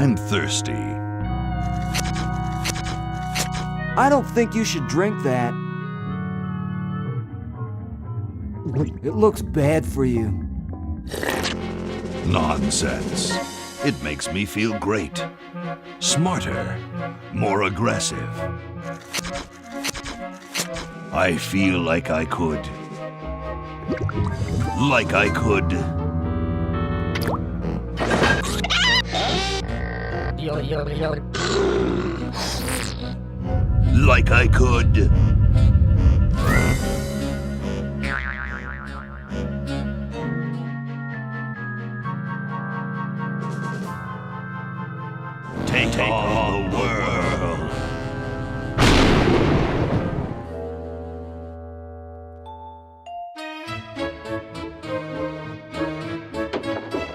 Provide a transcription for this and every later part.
I'm thirsty. I don't think you should drink that. It looks bad for you. Nonsense. It makes me feel great. Smarter, more aggressive. I feel like I could. Like I could. Like I could. Take on the world.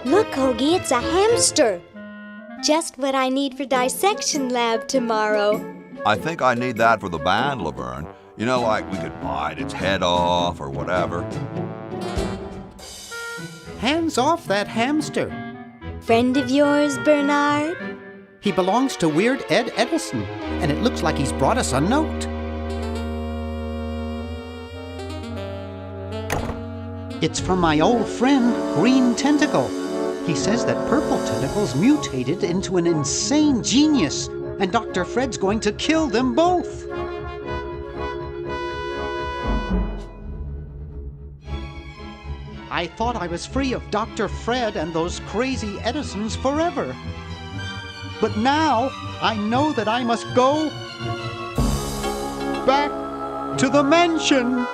Look, Hoagie, it's a hamster. Just what I need for dissection lab tomorrow. I think I need that for the band, Laverne. You know, like we could bite its head off or whatever. Hands off that hamster. Friend of yours, Bernard? He belongs to Weird Ed Edison, and it looks like he's brought us a note. It's from my old friend, Green Tentacle. He says that Purple Tentacle's mutated into an insane genius, and Dr. Fred's going to kill them both. I thought I was free of Dr. Fred and those crazy Edisons forever. But now I know that I must go back to the mansion.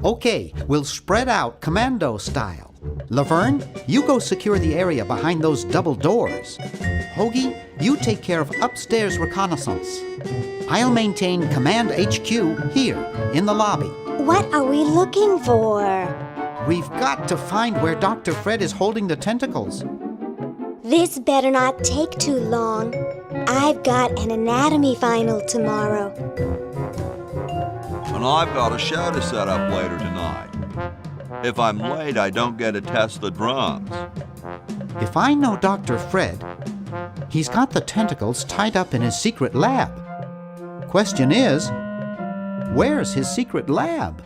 Okay, we'll spread out commando style. Laverne, you go secure the area behind those double doors. Hoagie, you take care of upstairs reconnaissance. I'll maintain Command HQ here, in the lobby. What are we looking for? We've got to find where Dr. Fred is holding the tentacles. This better not take too long. I've got an anatomy final tomorrow. And I've got a show to set up later tonight. If I'm late, I don't get to test the drums. If I know Dr. Fred, he's got the tentacles tied up in his secret lab. Question is, where's his secret lab?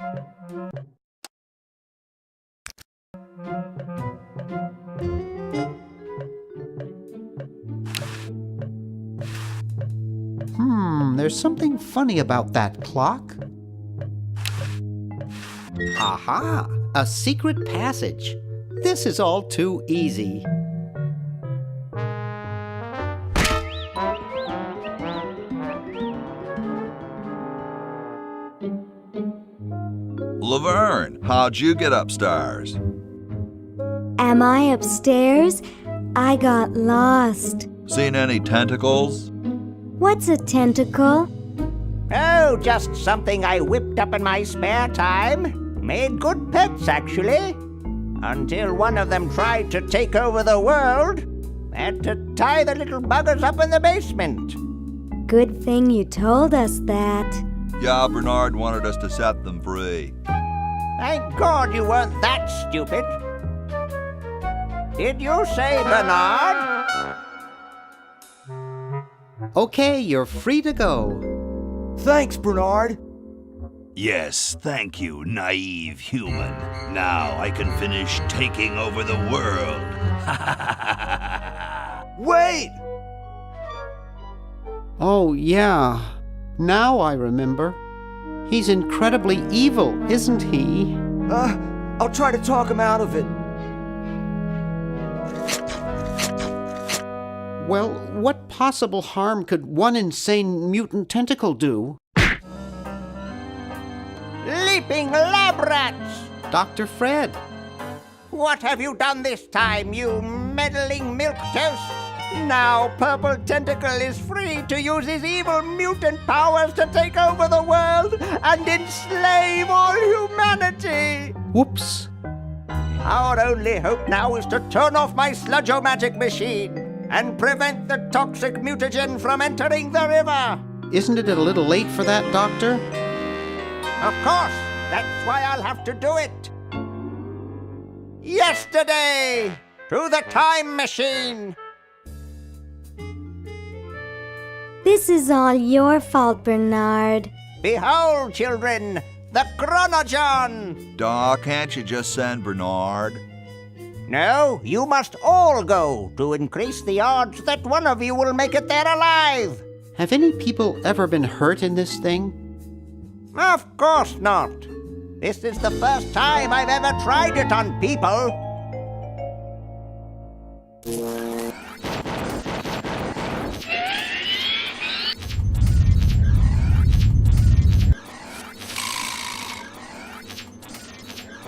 There's something funny about that clock. Aha! A secret passage. This is all too easy. Laverne, how'd you get upstairs? Am I upstairs? I got lost. Seen any tentacles? What's a tentacle? Oh, just something I whipped up in my spare time. Made good pets, actually. Until one of them tried to take over the world. Had to tie the little buggers up in the basement. Good thing you told us that. Yeah, Bernard wanted us to set them free. Thank God you weren't that stupid. Did you say Bernard? Okay, you're free to go. Thanks, Bernard. Yes, thank you, naive human. Now I can finish taking over the world. Wait! Oh, yeah. Now I remember. He's incredibly evil, isn't he? I'll try to talk him out of it. Well, what possible harm could one insane mutant tentacle do? Leaping lab rats! Dr. Fred. What have you done this time, you meddling milquetoast? Now Purple Tentacle is free to use his evil mutant powers to take over the world and enslave all humanity! Whoops. Our only hope now is to turn off my sludge-o-magic machine and prevent the toxic mutagen from entering the river. Isn't it a little late for that, Doctor? Of course, that's why I'll have to do it. Yesterday, to the time machine. This is all your fault, Bernard. Behold, children, the Chronogon. Doc, can't you just send Bernard? No, you must all go to increase the odds that one of you will make it there alive. Have any people ever been hurt in this thing? Of course not. This is the first time I've ever tried it on people.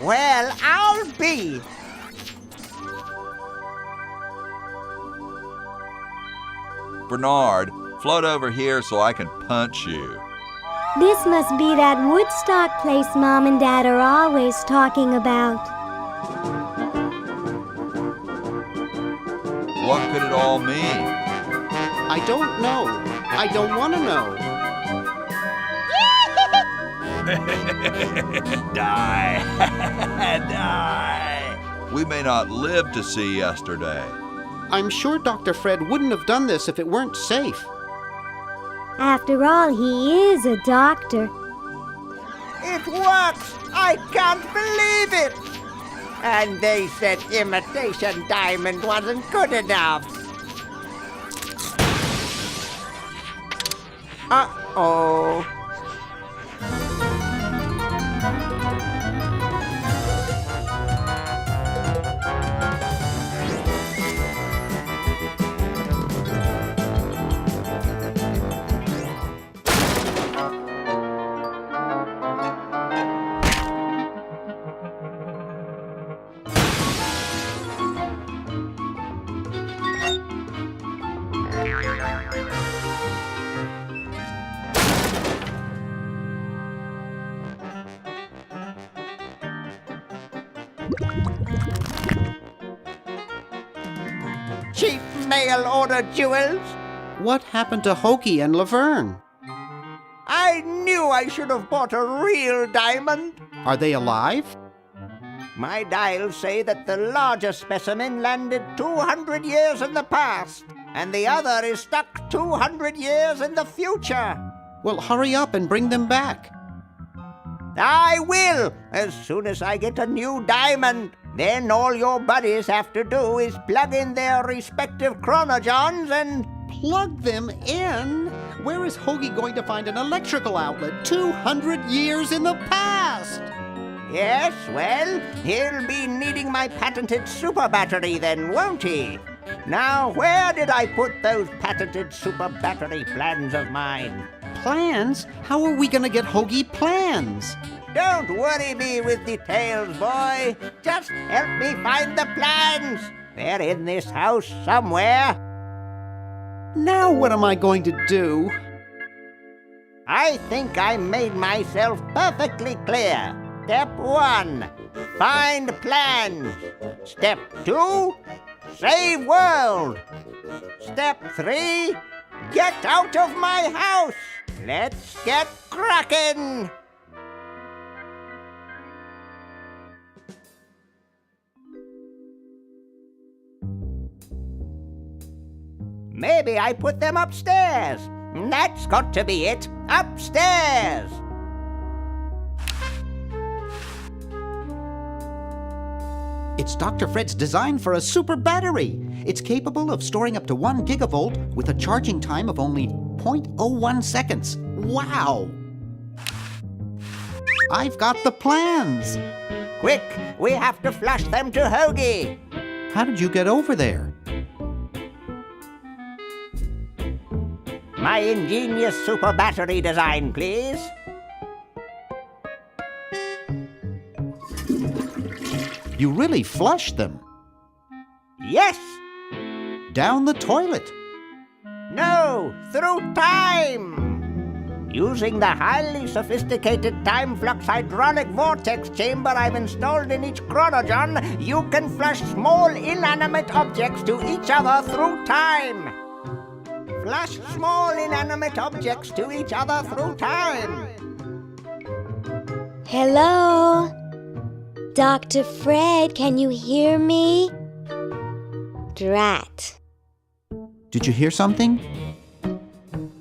Well, I'll be. Bernard, float over here so I can punch you. This must be that Woodstock place Mom and Dad are always talking about. What could it all mean? I don't know. I don't want to know. Die! Die! We may not live to see yesterday. I'm sure Dr. Fred wouldn't have done this if it weren't safe. After all, he is a doctor. It works! I can't believe it! And they said imitation diamond wasn't good enough. Uh-oh. Cheap mail-order jewels. What happened to Hoagie and Laverne? I knew I should have bought a real diamond. Are they alive? My dials say that the larger specimen landed 200 years in the past, and the other is stuck 200 years in the future. Well, hurry up and bring them back. I will, as soon as I get a new diamond. Then all your buddies have to do is plug in their respective chronogons and... Plug them in? Where is Hoagie going to find an electrical outlet 200 years in the past? Yes, well, he'll be needing my patented super battery then, won't he? Now, where did I put those patented super battery plans of mine? Plans? How are we going to get Hoagie plans? Don't worry me with details, boy. Just help me find the plans. They're in this house somewhere. Now what am I going to do? I think I made myself perfectly clear. Step 1, find plans. Step 2, save world. Step 3, get out of my house. Let's get cracking. Maybe I put them upstairs. That's got to be it. Upstairs. It's Dr. Fred's design for a super battery. It's capable of storing up to 1 gigavolt with a charging time of only 0.01 seconds. Wow! I've got the plans. Quick, we have to flush them to Hoagie. How did you get over there? My ingenious super battery design, please. You really flushed them. Yes. Down the toilet. No, through time. Using the highly sophisticated time flux hydronic vortex chamber I've installed in each chronogon, you can flush small inanimate objects to each other through time. Flush small inanimate objects to each other through time. Hello? Dr. Fred, can you hear me? Drat. Did you hear something?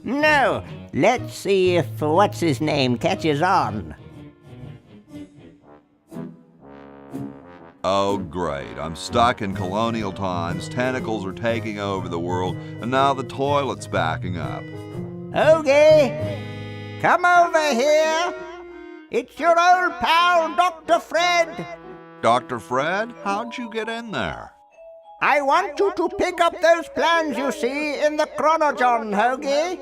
No. Let's see if what's-his-name catches on. Oh, great. I'm stuck in colonial times, tentacles are taking over the world, and now the toilet's backing up. Hoagie, come over here. It's your old pal, Dr. Fred. Dr. Fred, how'd you get in there? I want you to pick up those plans you see in the chronogon, Hoagie.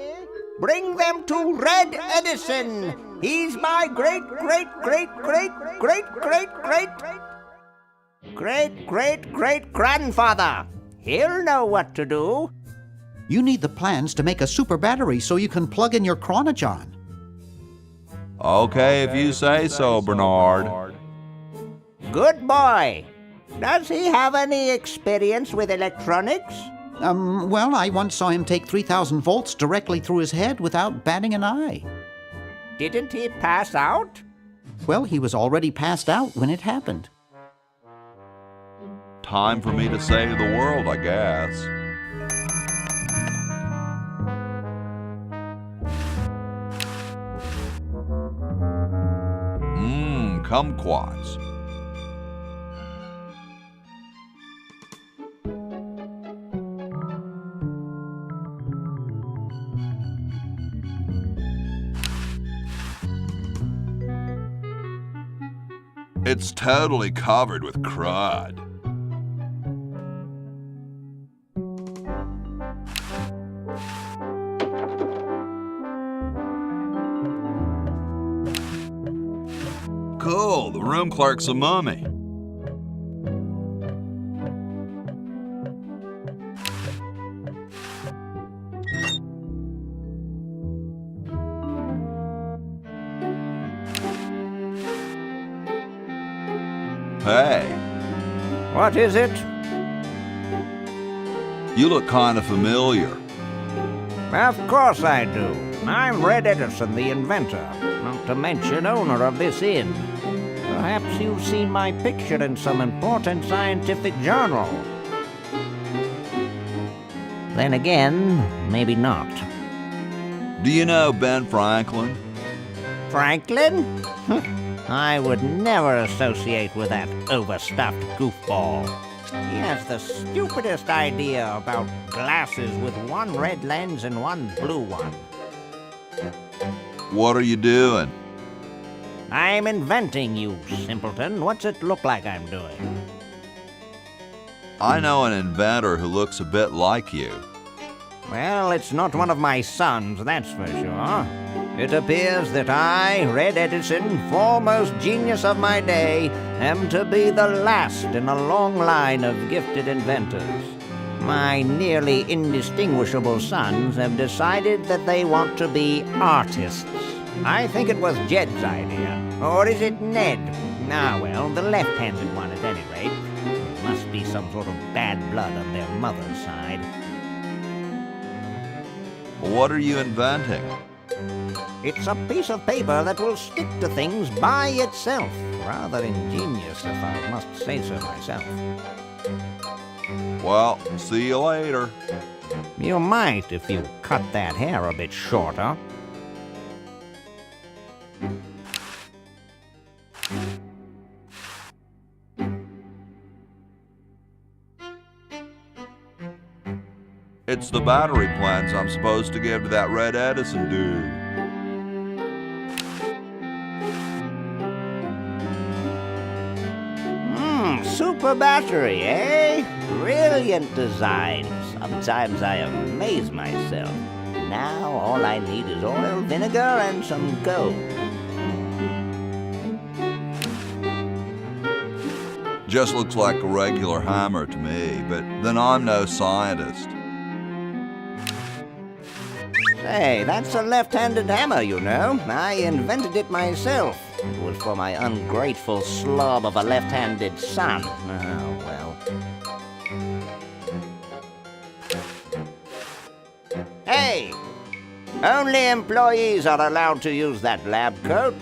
Bring them to Red Edison. He's my great-great-great-great-great-great-great-great-grandfather. He'll know what to do. You need the plans to make a super battery so you can plug in your chronogon. Okay, if you say so, Bernard. Good boy. Does he have any experience with electronics? Well, I once saw him take 3,000 volts directly through his head without batting an eye. Didn't he pass out? Well, he was already passed out when it happened. Time for me to save the world, I guess. Kumquats. It's totally covered with crud. Cool, the room clerk's a mummy. Hey. What is it? You look kind of familiar. Of course I do. I'm Red Edison, the inventor, not to mention owner of this inn. Perhaps you've seen my picture in some important scientific journal. Then again, maybe not. Do you know Ben Franklin? Franklin? I would never associate with that overstuffed goofball. He has the stupidest idea about glasses with one red lens and one blue one. What are you doing? I'm inventing, you simpleton. What's it look like I'm doing? I know an inventor who looks a bit like you. Well, it's not one of my sons, that's for sure. It appears that I, Red Edison, foremost genius of my day, am to be the last in a long line of gifted inventors. My nearly indistinguishable sons have decided that they want to be artists. I think it was Jed's idea. Or is it Ned? Ah, well, the left-handed one at any rate. It must be some sort of bad blood on their mother's side. What are you inventing? It's a piece of paper that will stick to things by itself. Rather ingenious, if I must say so myself. Well, see you later. You might if you cut that hair a bit shorter. It's the battery plans I'm supposed to give to that Red Edison dude. Super battery, eh? Brilliant design. Sometimes I amaze myself. Now all I need is oil, vinegar, and some gold. Just looks like a regular hammer to me, but then I'm no scientist. Say, that's a left-handed hammer, you know. I invented it myself. It was for my ungrateful slob of a left-handed son. Oh, well. Hey! Only employees are allowed to use that lab coat.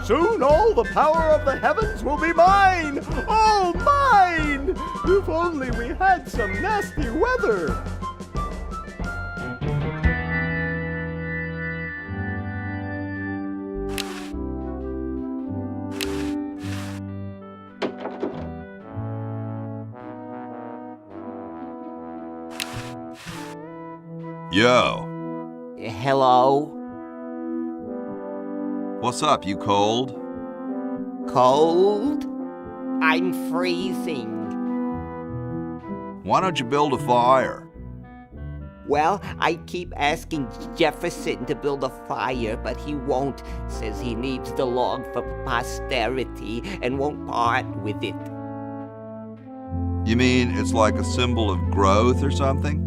Soon all the power of the heavens will be mine! All mine! If only we had some nasty weather! Yo, Hello? what's up, you cold? Cold? I'm freezing. Why don't you build a fire? Well, I keep asking Jefferson to build a fire, but he won't. Says he needs the log for posterity and won't part with it. You mean it's like a symbol of growth or something?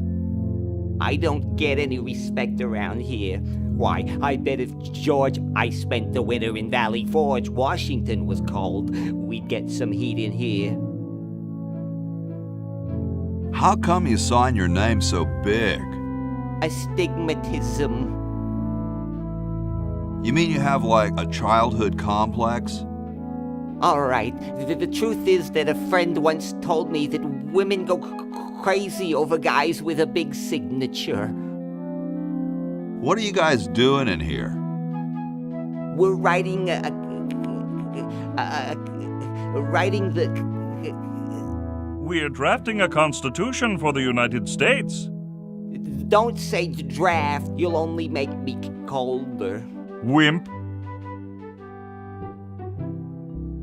I don't get any respect around here. Why, I bet if George I spent the winter in Valley Forge, Washington was cold, we'd get some heat in here. How come you sign your name so big? Astigmatism. You mean you have like a childhood complex? All right, the truth is that a friend once told me that women go crazy over guys with a big signature. What are you guys doing in here? We're writing We're drafting a constitution for the United States. Don't say draft, you'll only make me colder. Wimp.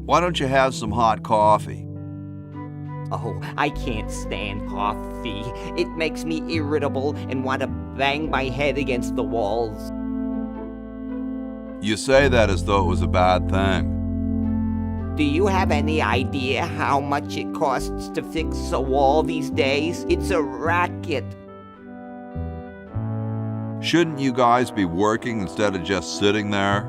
Why don't you have some hot coffee? Oh, I can't stand coffee. It makes me irritable and want to bang my head against the walls. You say that as though it was a bad thing. Do you have any idea how much it costs to fix a wall these days? It's a racket. Shouldn't you guys be working instead of just sitting there?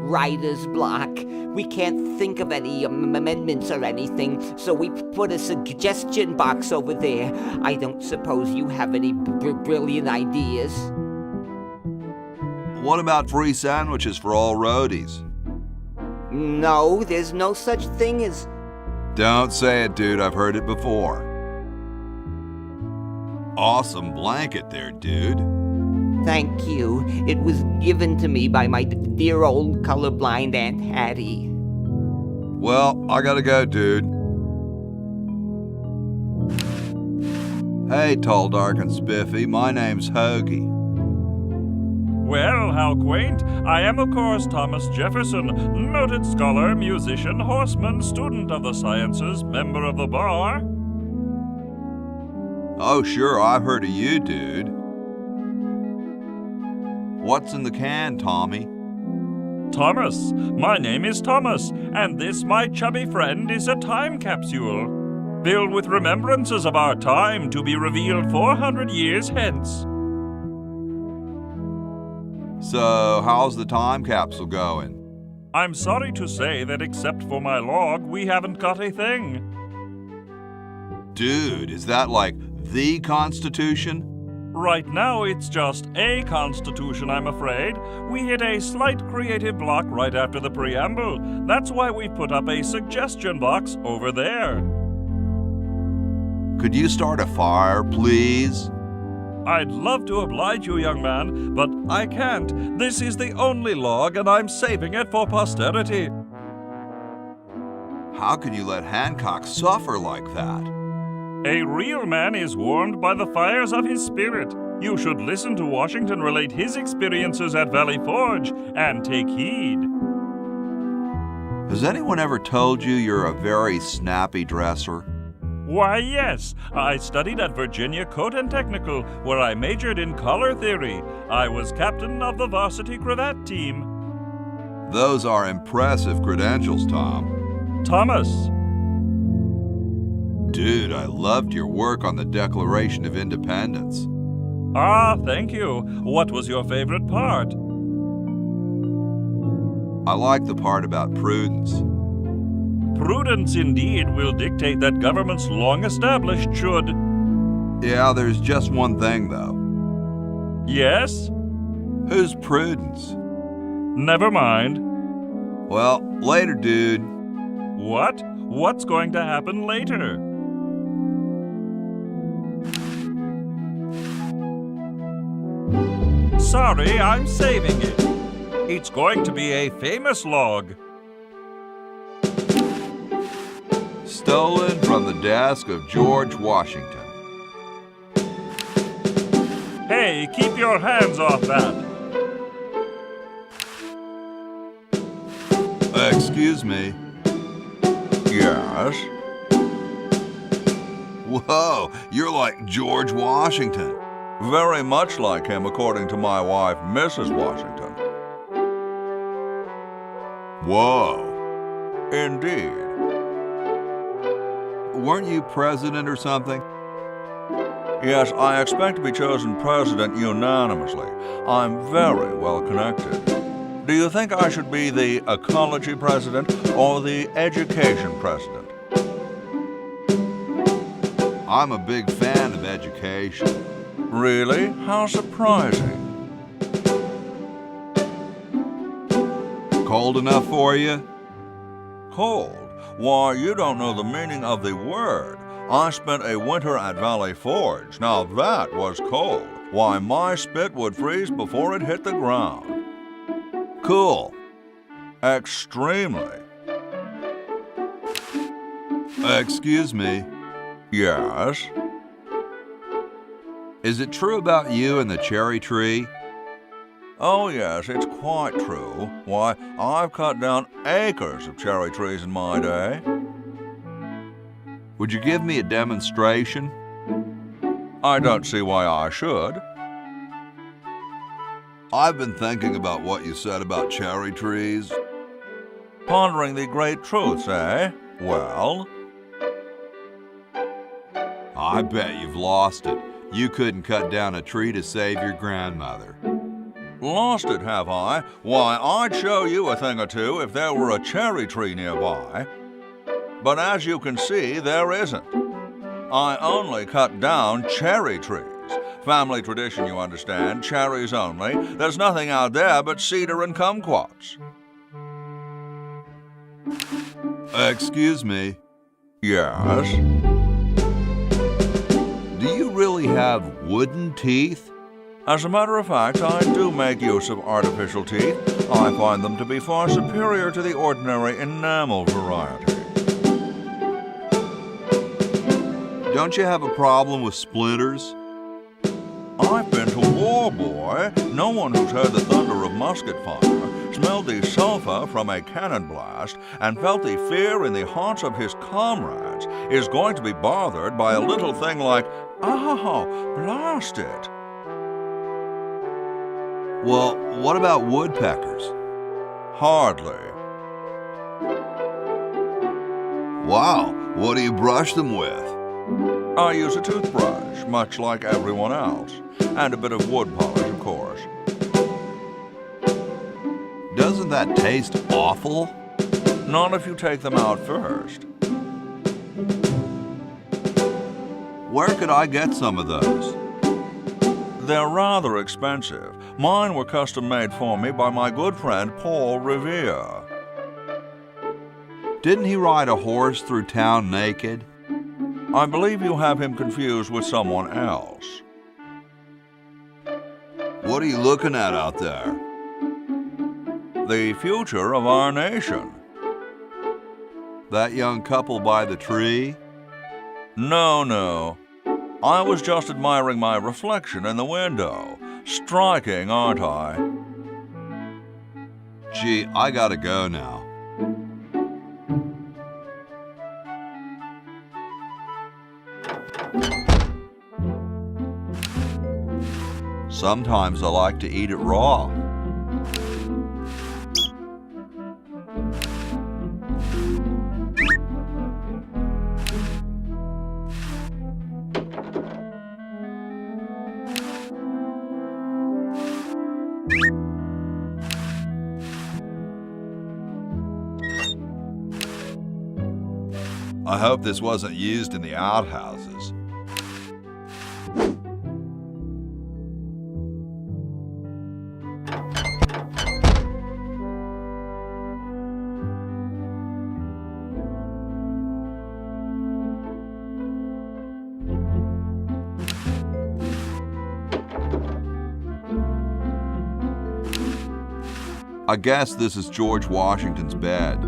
Writer's block. We can't think of any amendments or anything, so we put a suggestion box over there. I don't suppose you have any brilliant ideas? What about free sandwiches for all roadies? No, there's no such thing as... Don't say it, dude. I've heard it before. Awesome blanket there, dude. Thank you. It was given to me by my dear old colorblind Aunt Hattie. Well, I gotta go, dude. Hey, tall, dark, and spiffy. My name's Hoagie. Well, how quaint. I am, of course, Thomas Jefferson, noted scholar, musician, horseman, student of the sciences, member of the bar. Oh, sure, I've heard of you, dude. What's in the can, Tommy? Thomas, my name is Thomas, and this, my chubby friend, is a time capsule, filled with remembrances of our time to be revealed 400 years hence. So, how's the time capsule going? I'm sorry to say that except for my log, we haven't got a thing. Dude, is that like the Constitution? Right now, it's just a constitution, I'm afraid. We hit a slight creative block right after the preamble. That's why we put up a suggestion box over there. Could you start a fire, please? I'd love to oblige you, young man, but I can't. This is the only log, and I'm saving it for posterity. How can you let Hancock suffer like that? A real man is warmed by the fires of his spirit. You should listen to Washington relate his experiences at Valley Forge and take heed. Has anyone ever told you you're a very snappy dresser? Why, yes. I studied at Virginia Coat and Technical, where I majored in color theory. I was captain of the varsity cravat team. Those are impressive credentials, Tom. Thomas. Dude, I loved your work on the Declaration of Independence. Ah, thank you. What was your favorite part? I like the part about prudence. Prudence indeed will dictate that governments long established should. Yeah, there's just one thing, though. Yes? Who's Prudence? Never mind. Well, later, dude. What? What's going to happen later? Sorry, I'm saving it. It's going to be a famous log. Stolen from the desk of George Washington. Hey, keep your hands off that. Excuse me. Yes? Whoa, you're like George Washington. Very much like him, according to my wife, Mrs. Washington. Whoa. Indeed. Weren't you president or something? Yes, I expect to be chosen president unanimously. I'm very well connected. Do you think I should be the ecology president or the education president? I'm a big fan of education. Really? How surprising. Cold enough for you? Cold? Why, you don't know the meaning of the word. I spent a winter at Valley Forge. Now that was cold. Why, my spit would freeze before it hit the ground. Cool. Extremely. Excuse me. Yes? Is it true about you and the cherry tree? Oh, yes, it's quite true. Why, I've cut down acres of cherry trees in my day. Would you give me a demonstration? I don't see why I should. I've been thinking about what you said about cherry trees. Pondering the great truths, eh? Well? I bet you've lost it. You couldn't cut down a tree to save your grandmother. Lost it, have I? Why, I'd show you a thing or two if there were a cherry tree nearby. But as you can see, there isn't. I only cut down cherry trees. Family tradition, you understand, cherries only. There's nothing out there but cedar and kumquats. Excuse me. Yes? Do you really have wooden teeth? As a matter of fact, I do make use of artificial teeth. I find them to be far superior to the ordinary enamel variety. Don't you have a problem with splinters? I've been to war, boy. No one who's heard the thunder of musket fire, smelled the sulphur from a cannon blast, and felt the fear in the hearts of his comrades is going to be bothered by a little thing like Oh, blast it. Well, what about woodpeckers? Hardly. Wow, what do you brush them with? I use a toothbrush, much like everyone else, and a bit of wood polish, of course. Doesn't that taste awful? Not if you take them out first. Where could I get some of those? They're rather expensive. Mine were custom made for me by my good friend Paul Revere. Didn't he ride a horse through town naked? I believe you have him confused with someone else. What are you looking at out there? The future of our nation. That young couple by the tree? No. I was just admiring my reflection in the window. Striking, aren't I? Gee, I gotta go now. Sometimes I like to eat it raw. I hope this wasn't used in the outhouses. I guess this is George Washington's bed.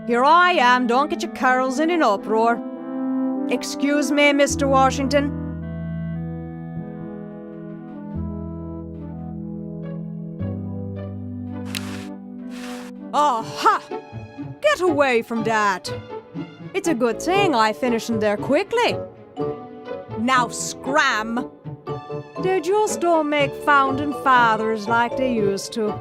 Here I am, don't get your carols in an uproar. Excuse me, Mr. Washington. Oh, ha! Get away from that. It's a good thing I finished in there quickly. Now scram! They just don't make founding fathers like they used to.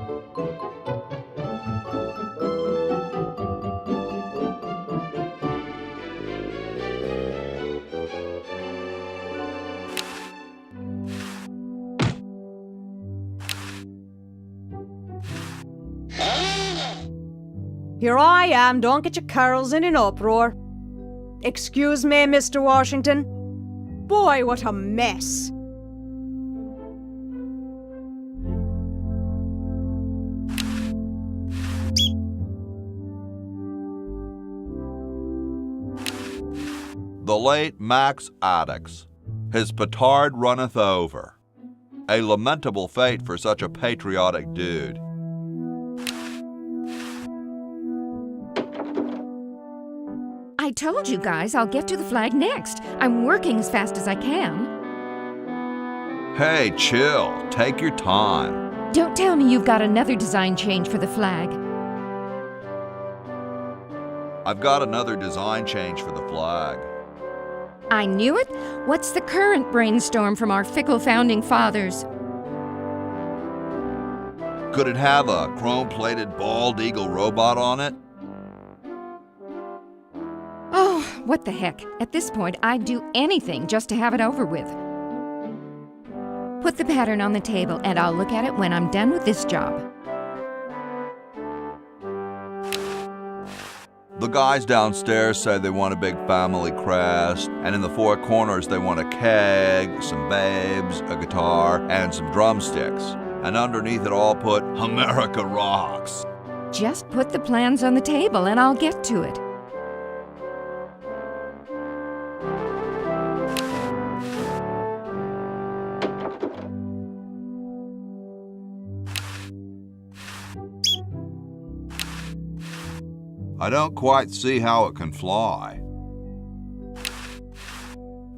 Here I am, don't get your carols in an uproar. Excuse me, Mr. Washington. Boy, what a mess. The late Max Addix, his petard runneth over. A lamentable fate for such a patriotic dude. I told you guys I'll get to the flag next. I'm working as fast as I can. Hey, chill. Take your time. Don't tell me you've got another design change for the flag. I've got another design change for the flag. I knew it. What's the current brainstorm from our fickle founding fathers? Could it have a chrome-plated bald eagle robot on it? Oh, what the heck. At this point, I'd do anything just to have it over with. Put the pattern on the table and I'll look at it when I'm done with this job. The guys downstairs say they want a big family crest, and in the four corners they want a keg, some babes, a guitar, and some drumsticks. And underneath it all put, America rocks. Just put the plans on the table and I'll get to it. I don't quite see how it can fly.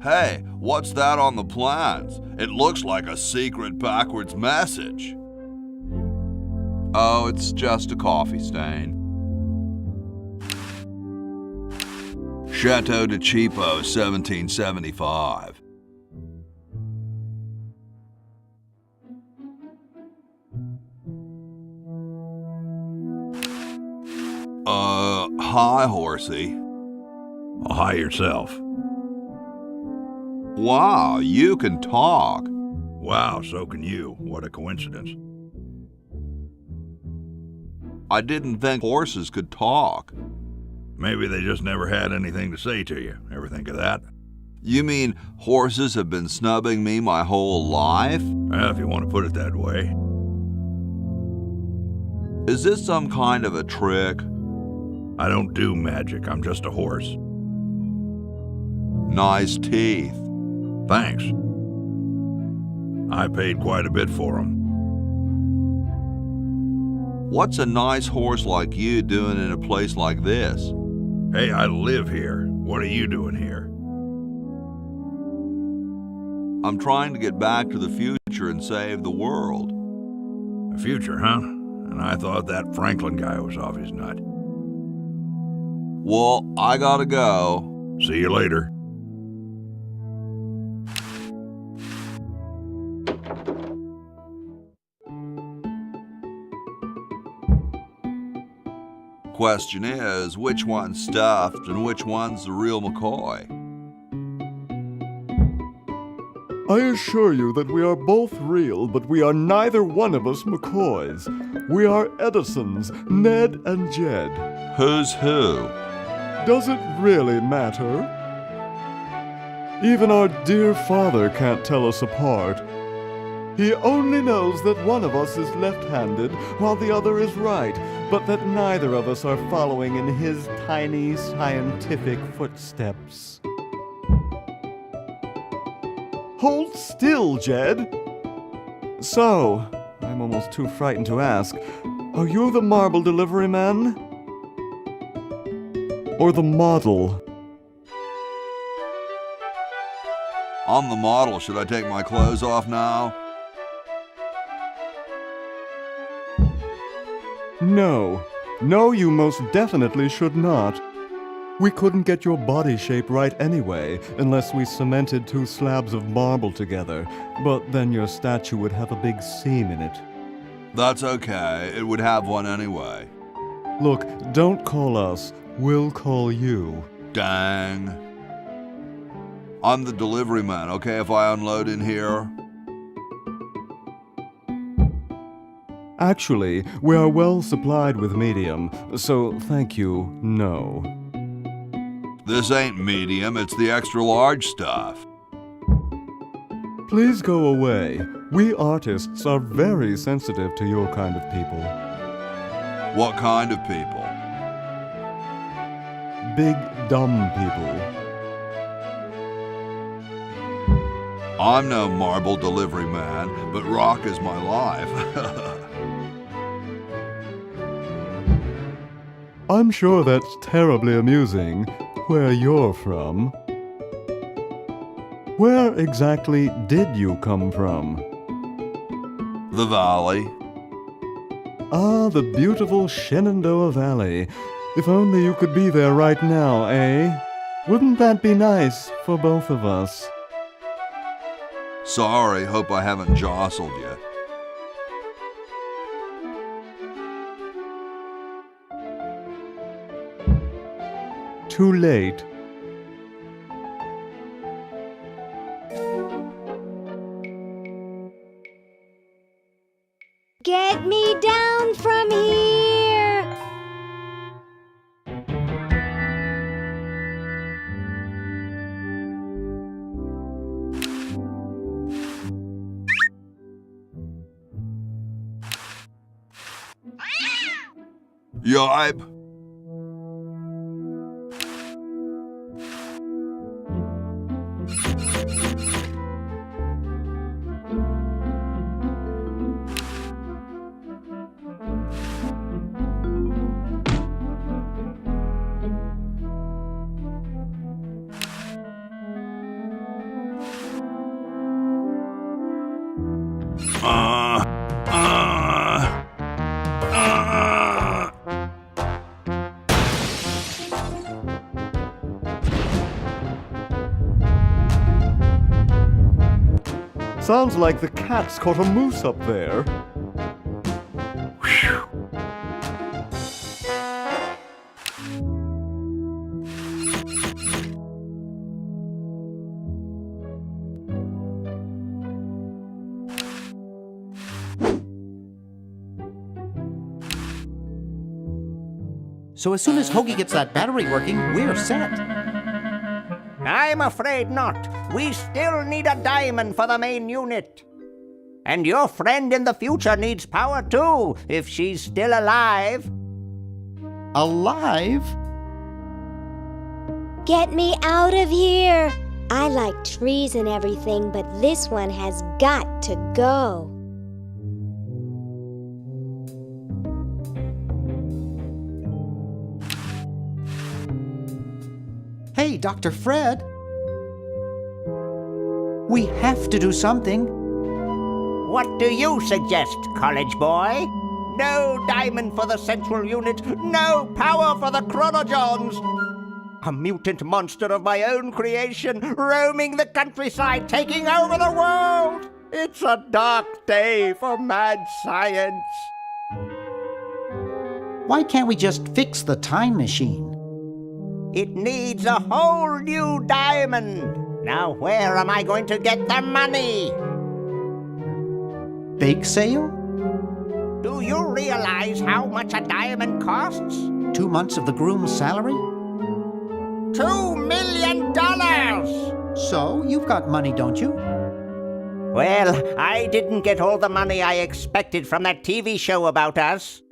Hey, what's that on the plans? It looks like a secret backwards message. Oh, it's just a coffee stain. Chateau de Cheapo, 1775. Hi, horsey. Well, hi yourself. Wow, you can talk. Wow, so can you. What a coincidence. I didn't think horses could talk. Maybe they just never had anything to say to you. Ever think of that? You mean horses have been snubbing me my whole life? Well, if you want to put it that way. Is this some kind of a trick? I don't do magic. I'm just a horse. Nice teeth. Thanks. I paid quite a bit for them. What's a nice horse like you doing in a place like this? Hey, I live here. What are you doing here? I'm trying to get back to the future and save the world. The future, huh? And I thought that Franklin guy was off his nut. Well, I gotta go. See you later. Question is, which one's stuffed and which one's the real McCoy? I assure you that we are both real, but we are neither one of us McCoys. We are Edisons, Ned and Jed. Who's who? Does it really matter? Even our dear father can't tell us apart. He only knows that one of us is left-handed while the other is right, but that neither of us are following in his tiny scientific footsteps. Hold still, Jed! So, I'm almost too frightened to ask, are you the marble delivery man? Or the model? I'm the model. Should I take my clothes off now? No. No, you most definitely should not. We couldn't get your body shape right anyway, unless we cemented 2 slabs of marble together. But then your statue would have a big seam in it. That's okay. It would have one anyway. Look, don't call us. We'll call you. Dang. I'm the delivery man, okay, if I unload in here? Actually, we are well supplied with medium, so thank you, no. This ain't medium, it's the extra large stuff. Please go away. We artists are very sensitive to your kind of people. What kind of people? Big, dumb people. I'm no marble delivery man, but rock is my life. I'm sure that's terribly amusing, where you're from. Where exactly did you come from? The valley. Ah, the beautiful Shenandoah Valley. If only you could be there right now, eh? Wouldn't that be nice for both of us? Sorry, hope I haven't jostled you. Too late. Get me down from here! Yipe. Sounds like the cat's caught a moose up there. So as soon as Hoagie gets that battery working, we're set. I'm afraid not. We still need a diamond for the main unit. And your friend in the future needs power too, if she's still alive. Alive? Get me out of here! I like trees and everything, but this one has got to go. Hey, Dr. Fred. We have to do something. What do you suggest, college boy? No diamond for the central unit, no power for the chronojons. A mutant monster of my own creation, roaming the countryside, taking over the world. It's a dark day for mad science. Why can't we just fix the time machine? It needs a whole new diamond. Now where am I going to get the money? Bake sale? Do you realize how much a diamond costs? 2 months of the groom's salary? $2 million! So, you've got money, don't you? Well, I didn't get all the money I expected from that TV show about us.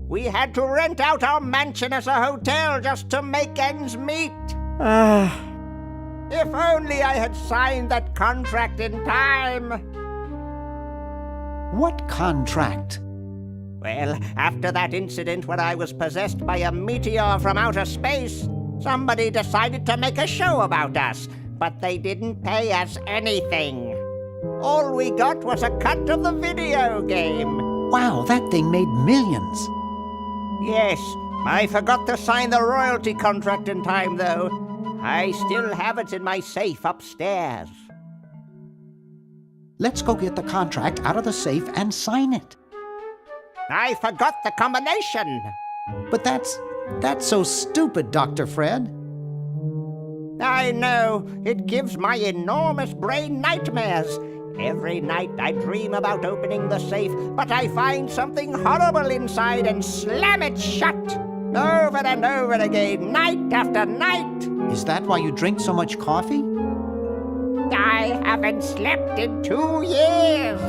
We had to rent out our mansion as a hotel just to make ends meet. If only I had signed that contract in time. What contract? Well, after that incident where I was possessed by a meteor from outer space, somebody decided to make a show about us, but they didn't pay us anything. All we got was a cut of the video game. Wow, that thing made millions. Yes, I forgot to sign the royalty contract in time, though. I still have it in my safe upstairs. Let's go get the contract out of the safe and sign it. I forgot the combination. But that's so stupid, Dr. Fred. I know. It gives my enormous brain nightmares. Every night I dream about opening the safe, but I find something horrible inside and slam it shut. Over and over again, night after night. Is that why you drink so much coffee? I haven't slept in 2 years.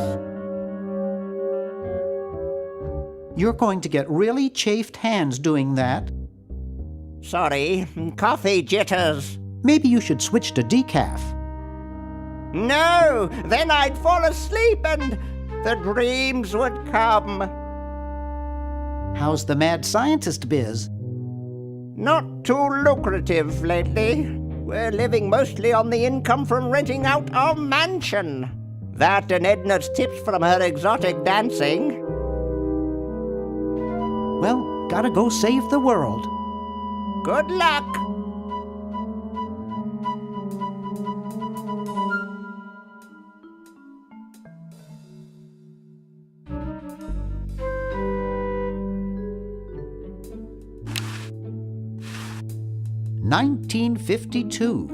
You're going to get really chafed hands doing that. Sorry, coffee jitters. Maybe you should switch to decaf. No, then I'd fall asleep and the dreams would come. How's the mad scientist biz? Not too lucrative lately. We're living mostly on the income from renting out our mansion. That and Edna's tips from her exotic dancing. Well, gotta go save the world. Good luck. $1952.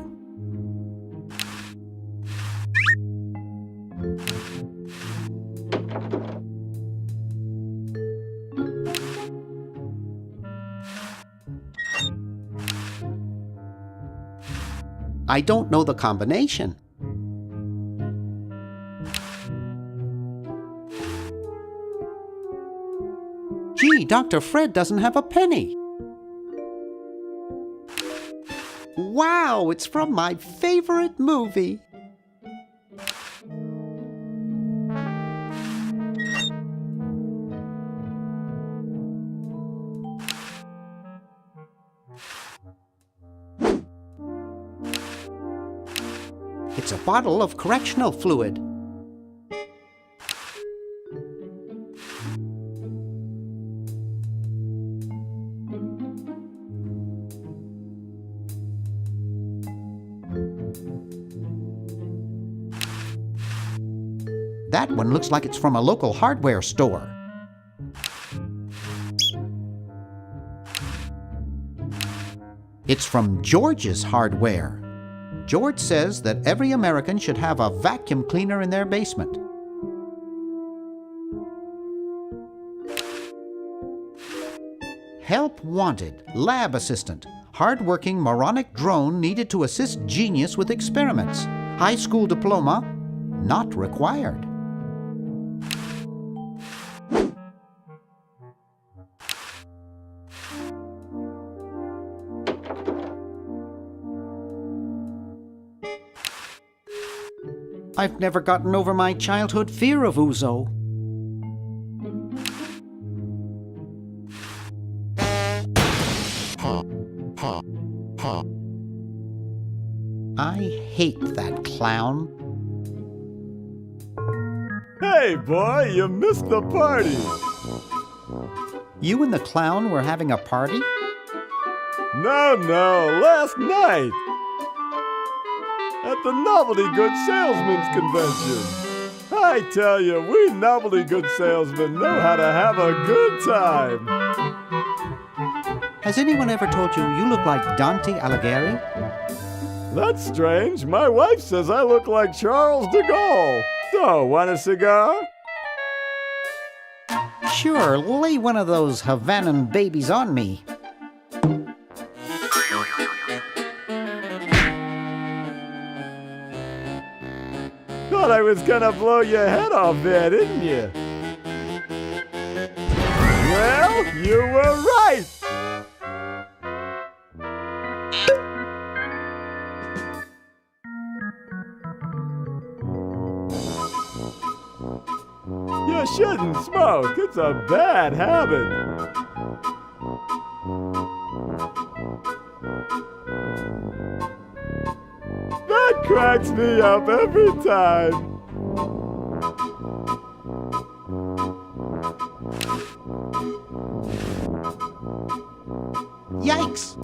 I don't know the combination. Gee, Dr. Fred doesn't have a penny. Wow, it's from my favorite movie. It's a bottle of correctional fluid. That one looks like it's from a local hardware store. It's from George's Hardware. George says that every American should have a vacuum cleaner in their basement. Help wanted. Lab assistant. Hard-working moronic drone needed to assist genius with experiments. High school diploma not required. I've never gotten over my childhood fear of Uzo. I hate that clown. Hey, boy, you missed the party. You and the clown were having a party? No, last night. At the Novelty Good Salesmen's Convention. I tell you, we novelty good salesmen know how to have a good time. Has anyone ever told you you look like Dante Alighieri? That's strange. My wife says I look like Charles de Gaulle. So, want a cigar? Sure, lay one of those Havanan babies on me. Thought I was gonna blow your head off there, didn't you? Well, you were right! You shouldn't smoke. It's a bad habit. That cracks me up every time. Yikes!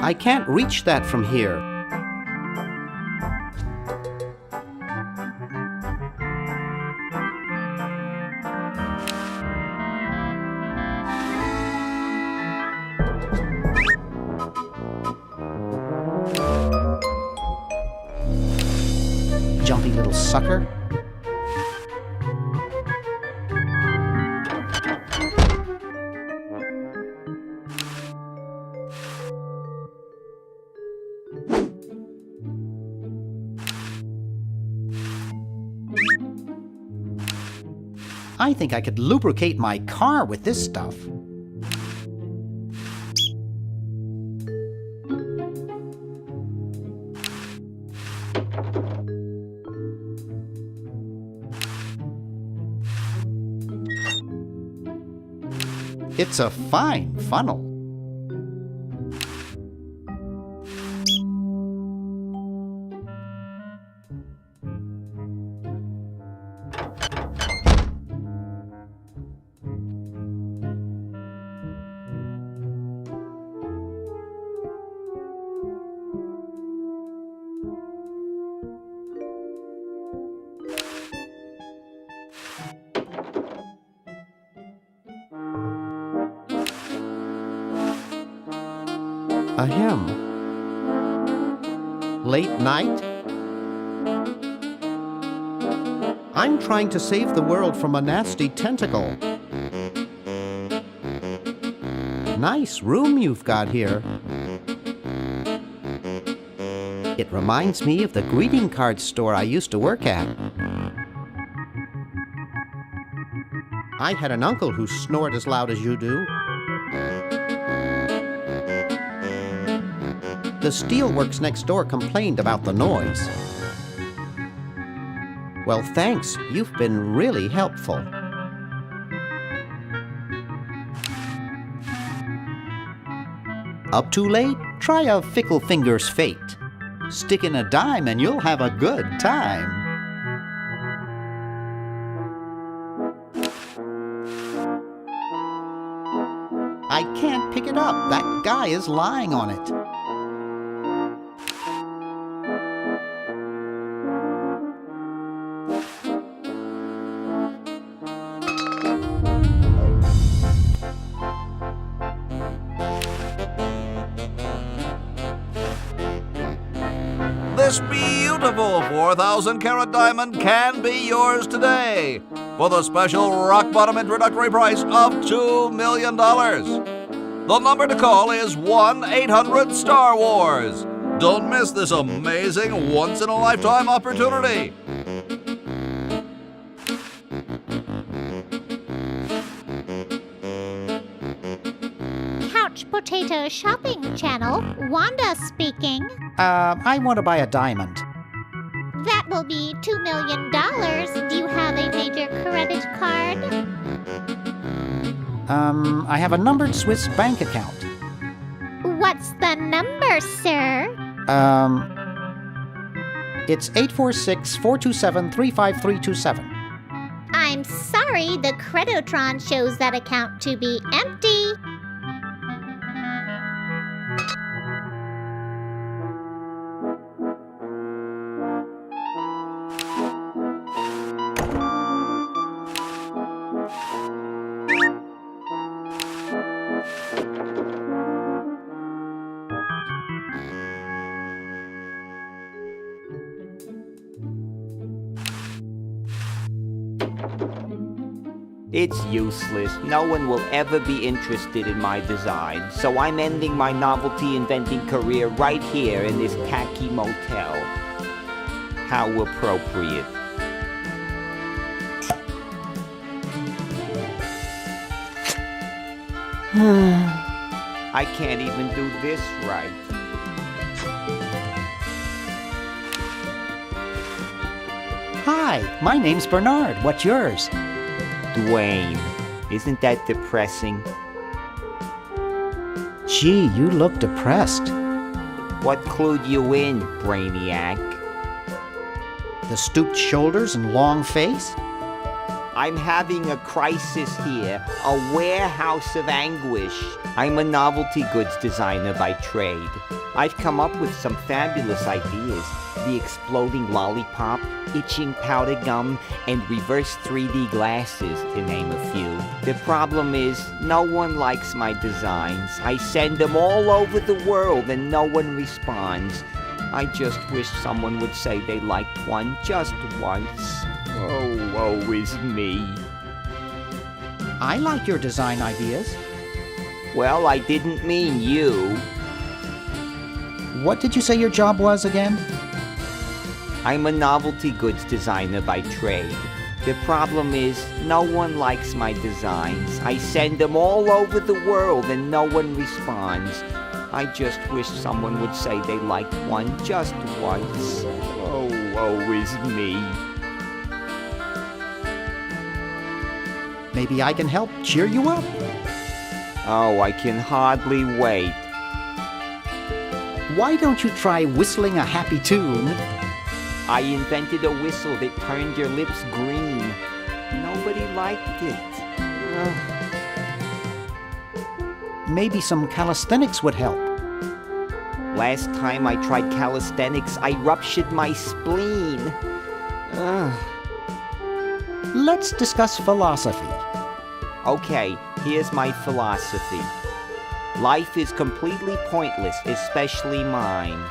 I can't reach that from here. Jumpy little sucker. I think I could lubricate my car with this stuff. It's a fine funnel. Ahem. Late night? I'm trying to save the world from a nasty tentacle. Nice room you've got here. It reminds me of the greeting card store I used to work at. I had an uncle who snored as loud as you do. The steelworks next door complained about the noise. Well, thanks. You've been really helpful. Up too late? Try a fickle finger's fate. Stick in a dime and you'll have a good time. I can't pick it up. That guy is lying on it. This beautiful 4,000-carat diamond can be yours today for the special rock-bottom introductory price of $2 million. The number to call is 1-800-STAR-WARS. Don't miss this amazing once-in-a-lifetime opportunity. Couch Potato Shopping Channel, Wanda speaking. I want to buy a diamond. That will be $2 million. Do you have a major credit card? I have a numbered Swiss bank account. What's the number, sir? It's 846-427-35327. I'm sorry, the Credotron shows that account to be empty. It's useless. No one will ever be interested in my design, so I'm ending my novelty inventing career right here in this tacky motel. How appropriate. I can't even do this right. Hi, my name's Bernard. What's yours? Dwayne, isn't that depressing? Gee, you look depressed. What clued you in, Brainiac? The stooped shoulders and long face? I'm having a crisis here, a warehouse of anguish. I'm a novelty goods designer by trade. I've come up with some fabulous ideas. The exploding lollipop, itching powder gum, and reverse 3D glasses, to name a few. The problem is, no one likes my designs. I send them all over the world and no one responds. I just wish someone would say they liked one just once. Oh, woe is me. I like your design ideas. Well, I didn't mean you. What did you say your job was again? I'm a novelty goods designer by trade. The problem is, no one likes my designs. I send them all over the world and no one responds. I just wish someone would say they liked one just once. Oh, woe is me. Maybe I can help cheer you up. Oh, I can hardly wait. Why don't you try whistling a happy tune? I invented a whistle that turned your lips green. Nobody liked it. Ugh. Maybe some calisthenics would help. Last time I tried calisthenics, I ruptured my spleen. Ugh. Let's discuss philosophy. Okay, here's my philosophy. Life is completely pointless, especially mine.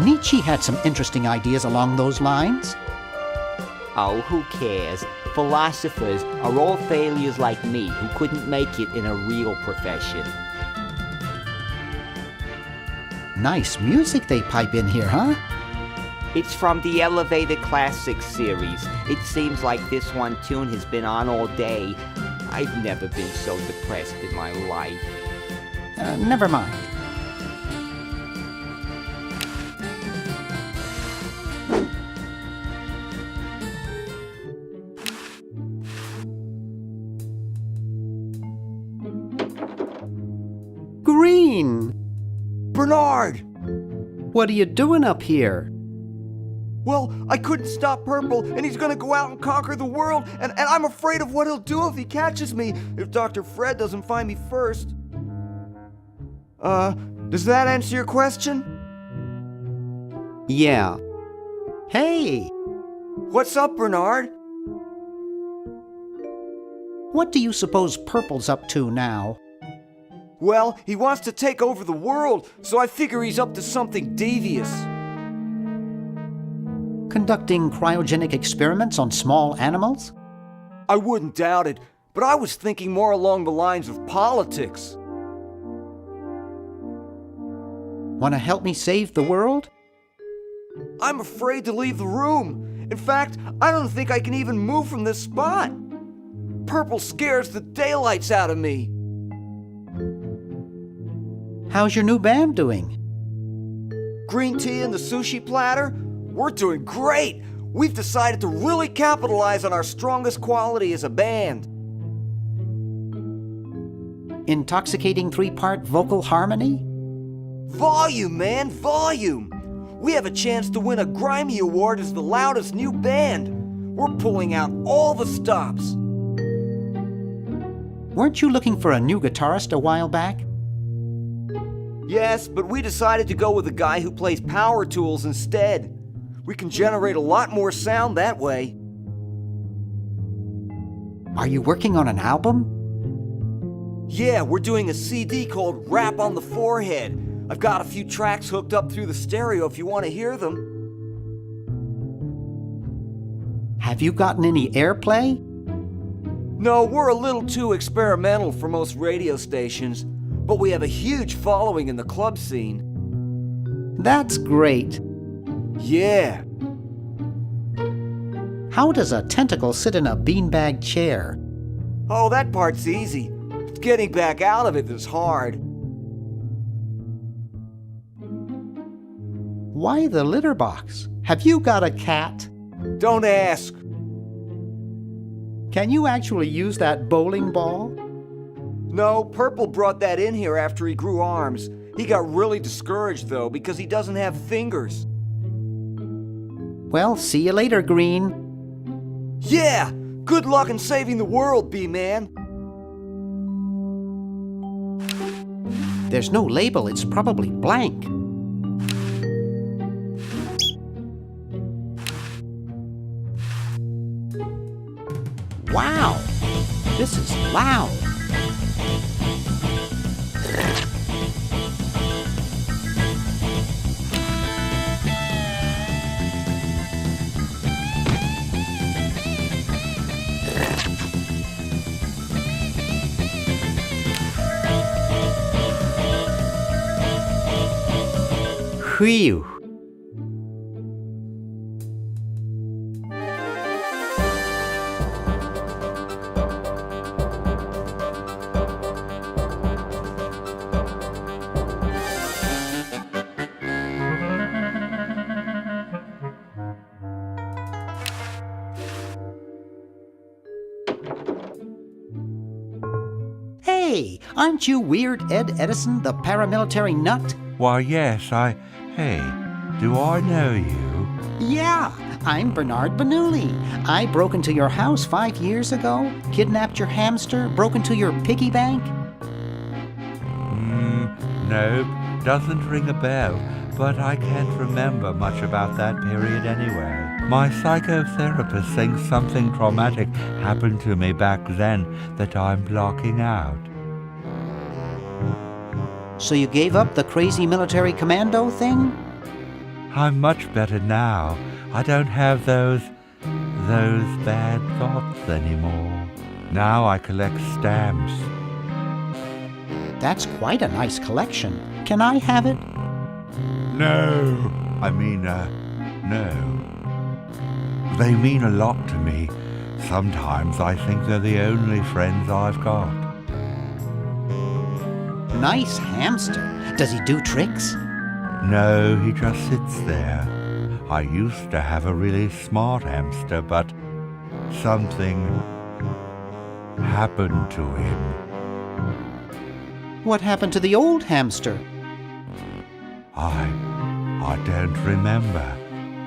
Nietzsche had some interesting ideas along those lines. Oh, who cares? Philosophers are all failures like me who couldn't make it in a real profession. Nice music they pipe in here, huh? It's from the Elevator Classics series. It seems like this one tune has been on all day. I've never been so depressed in my life. Never mind. Green! Bernard! What are you doing up here? Well, I couldn't stop Purple, and he's gonna go out and conquer the world, and I'm afraid of what he'll do if he catches me, if Dr. Fred doesn't find me first. Does that answer your question? Yeah. Hey! What's up, Bernard? What do you suppose Purple's up to now? Well, he wants to take over the world, so I figure he's up to something devious. Conducting cryogenic experiments on small animals? I wouldn't doubt it, but I was thinking more along the lines of politics. Want to help me save the world? I'm afraid to leave the room. In fact, I don't think I can even move from this spot. Purple scares the daylights out of me. How's your new band doing? Green tea and the sushi platter? We're doing great. We've decided to really capitalize on our strongest quality as a band. Intoxicating 3-part vocal harmony? Volume, man, volume! We have a chance to win a Grimey Award as the loudest new band. We're pulling out all the stops. Weren't you looking for a new guitarist a while back? Yes, but we decided to go with a guy who plays power tools instead. We can generate a lot more sound that way. Are you working on an album? Yeah, we're doing a CD called Rap on the Forehead. I've got a few tracks hooked up through the stereo if you want to hear them. Have you gotten any airplay? No, we're a little too experimental for most radio stations, but we have a huge following in the club scene. That's great. Yeah. How does a tentacle sit in a beanbag chair? Oh, that part's easy. It's getting back out of it that's hard. Why the litter box? Have you got a cat? Don't ask. Can you actually use that bowling ball? No, Purple brought that in here after he grew arms. He got really discouraged, though, because he doesn't have fingers. Well, see you later, Green. Yeah! Good luck in saving the world, B-Man. There's no label, it's probably blank. Wow! This is loud. Whew! Hey, aren't you Weird Ed Edison, the paramilitary nut? Why, yes, Hey, do I know you? Yeah, I'm Bernard Bernoulli. I broke into your house 5 years ago, kidnapped your hamster, broke into your piggy bank. Nope, doesn't ring a bell, but I can't remember much about that period anyway. My psychotherapist thinks something traumatic happened to me back then that I'm blocking out. So you gave up the crazy military commando thing? I'm much better now. I don't have those bad thoughts anymore. Now I collect stamps. That's quite a nice collection. Can I have it? No. No. They mean a lot to me. Sometimes I think they're the only friends I've got. Nice hamster. Does he do tricks? No, he just sits there. I used to have a really smart hamster, but something happened to him. What happened to the old hamster? I don't remember.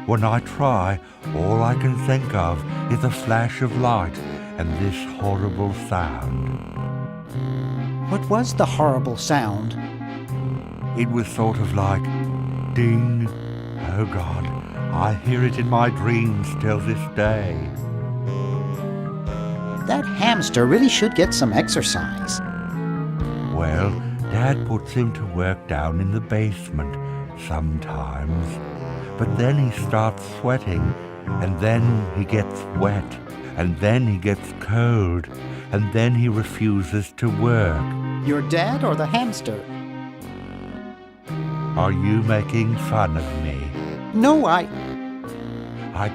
When I try, all I can think of is a flash of light and this horrible sound. What was the horrible sound? It was sort of like ding. Oh God, I hear it in my dreams till this day. That hamster really should get some exercise. Well, Dad puts him to work down in the basement sometimes. But then he starts sweating, and then he gets wet, and then he gets cold, and then he refuses to work. Your dad or the hamster? Are you making fun of me? No, I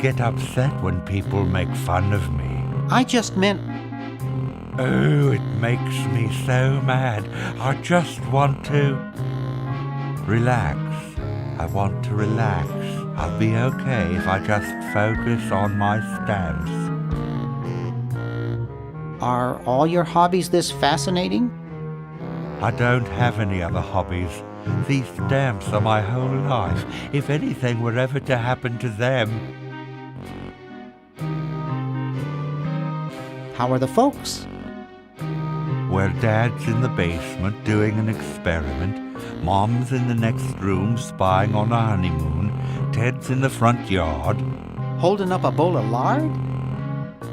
get upset when people make fun of me. I just meant... Oh, it makes me so mad. I just want to... relax. I want to relax. I'll be okay if I just focus on my stamps. Are all your hobbies this fascinating? I don't have any other hobbies. These stamps are my whole life. If anything were ever to happen to them... How are the folks? Well, Dad's in the basement doing an experiment. Mom's in the next room spying on a honeymoon. Ted's in the front yard. Holding up a bowl of lard?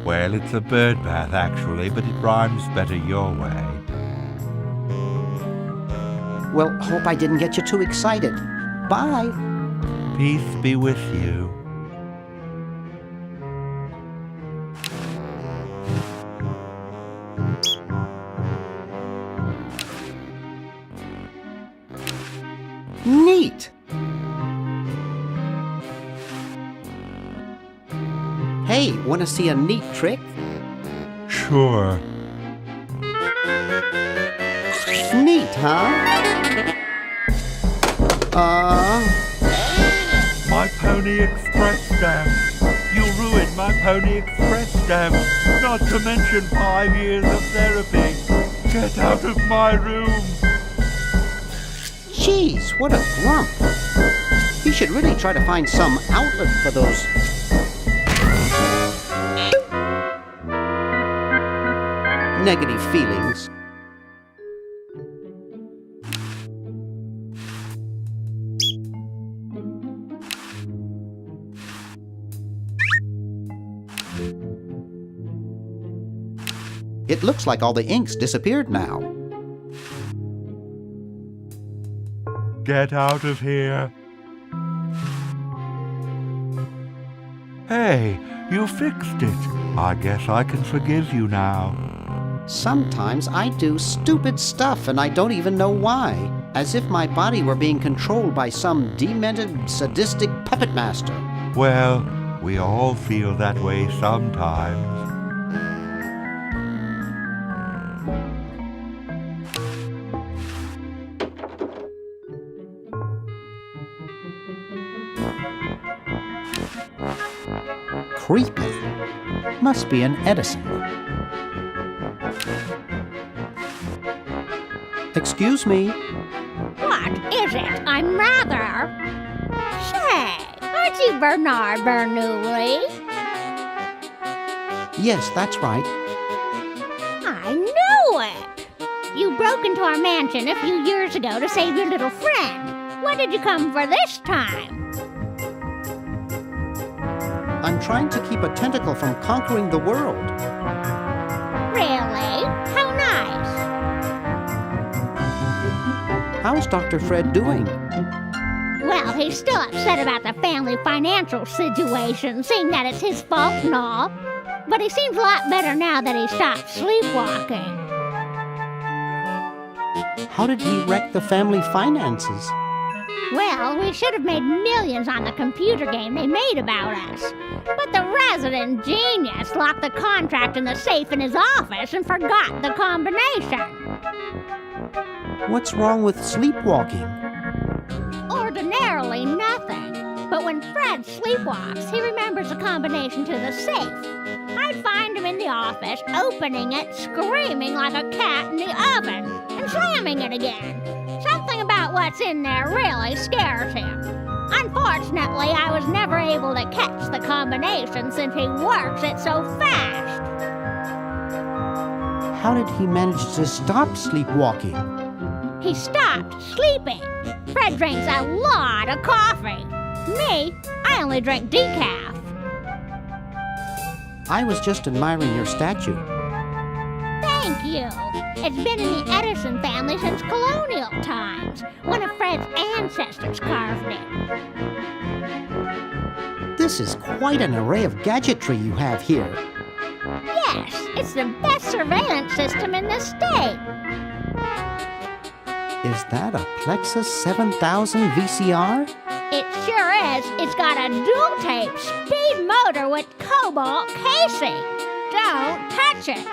Well, it's a bird bath, actually, but it rhymes better your way. Well, hope I didn't get you too excited. Bye. Peace be with you. Neat. Hey, want to see a neat trick? Sure. Neat, huh? My Pony Express stamps. You ruined my Pony Express stamps. Not to mention 5 years of therapy. Get out of my room. Jeez, what a grump. He should really try to find some outlet for those... negative feelings. It looks like all the ink's disappeared now. Get out of here. Hey, you fixed it. I guess I can forgive you now. Sometimes I do stupid stuff and I don't even know why. As if my body were being controlled by some demented, sadistic puppet master. Well, we all feel that way sometimes. Creepy. Must be an Edison. Excuse me. What is it? I'm rather... Say, aren't you Bernard Bernoulli? Yes, that's right. I knew it! You broke into our mansion a few years ago to save your little friend. What did you come for this time? I'm trying to keep a tentacle from conquering the world. Really? How nice. How's Dr. Fred doing? Well, he's still upset about the family financial situation, seeing that it's his fault and all. But he seems a lot better now that he stopped sleepwalking. How did he wreck the family finances? Well, we should have made millions on the computer game they made about us. But the resident genius locked the contract in the safe in his office and forgot the combination. What's wrong with sleepwalking? Ordinarily nothing. But when Fred sleepwalks, he remembers the combination to the safe. I I'd find him in the office, opening it, screaming like a cat in the oven, and slamming it again. Something about what's in there really scares him. Unfortunately, I was never able to catch the combination since he works it so fast. How did he manage to stop sleepwalking? He stopped sleeping. Fred drinks a lot of coffee. Me, I only drink decaf. I was just admiring your statue. Thank you. It's been in the Edison family since colonial times. One of Fred's ancestors carved it. This is quite an array of gadgetry you have here. Yes, it's the best surveillance system in the state. Is that a Plexus 7000 VCR? It sure is. It's got a dual-tape speed motor with cobalt casing. Don't touch it.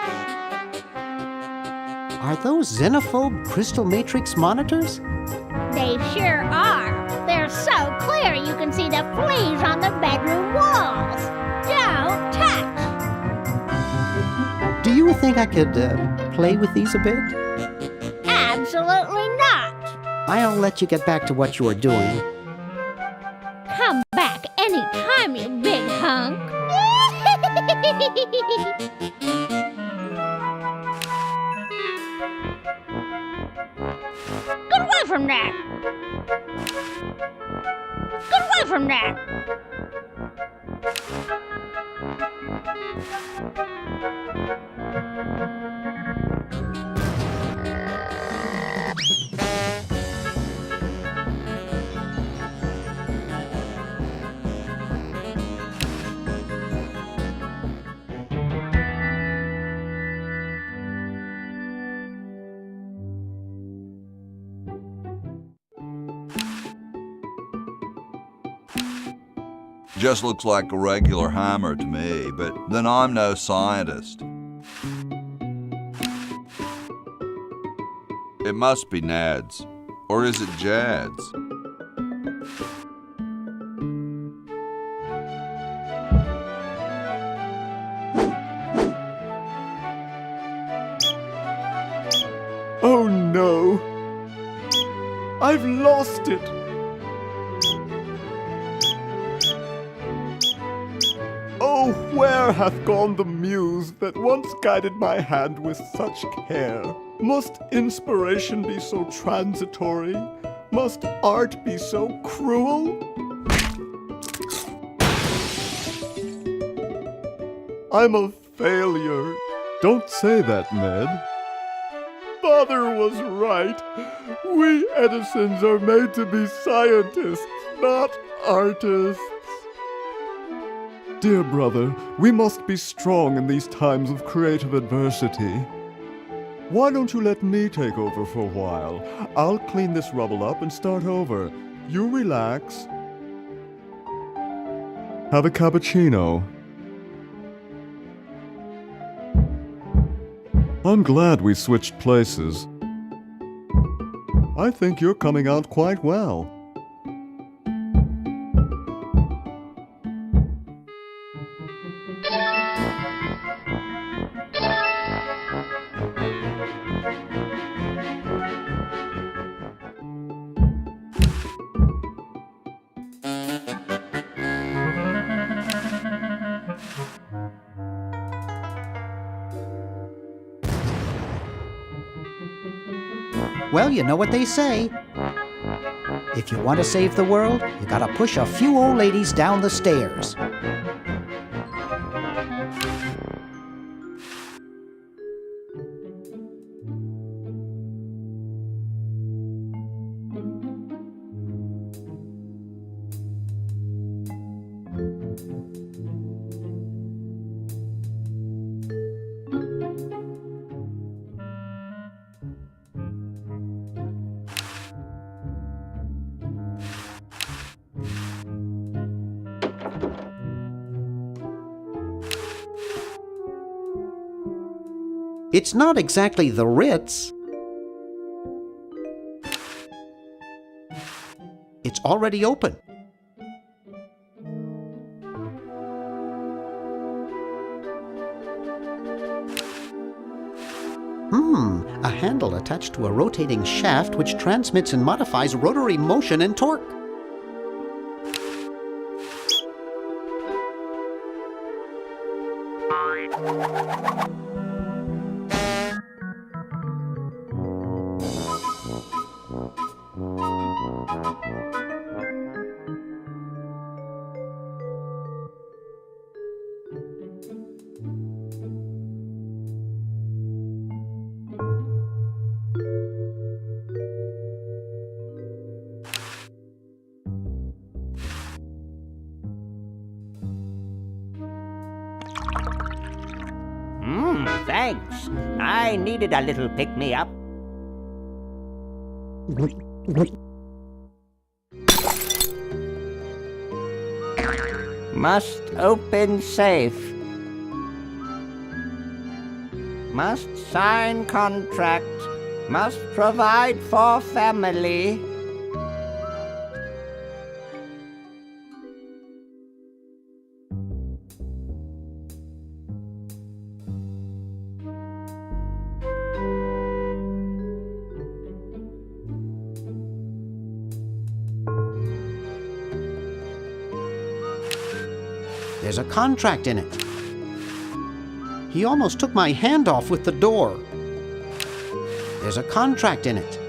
Are those xenophobe crystal matrix monitors? They sure are. They're so clear you can see the fleas on the bedroom walls. Don't touch. Do you think I could play with these a bit? Absolutely not. I'll let you get back to what you are doing. Come back anytime, you big hunk. Get away from that! Get away from that! Just looks like a regular hammer to me, but then I'm no scientist. It must be Nad's. Or is it Jad's? Oh no! I've lost it! Oh, where hath gone the muse that once guided my hand with such care? Must inspiration be so transitory? Must art be so cruel? I'm a failure. Don't say that, Ned. Father was right. We Edisons are made to be scientists, not artists. Dear brother, we must be strong in these times of creative adversity. Why don't you let me take over for a while? I'll clean this rubble up and start over. You relax. Have a cappuccino. I'm glad we switched places. I think you're coming out quite well. Well, you know what they say. If you want to save the world, you gotta push a few old ladies down the stairs. It's not exactly the Ritz. It's already open. A handle attached to a rotating shaft which transmits and modifies rotary motion and torque. Thanks. I needed a little pick-me-up. Must open safe. Must sign contract. Must provide for family. There's a contract in it. He almost took my hand off with the door. There's a contract in it.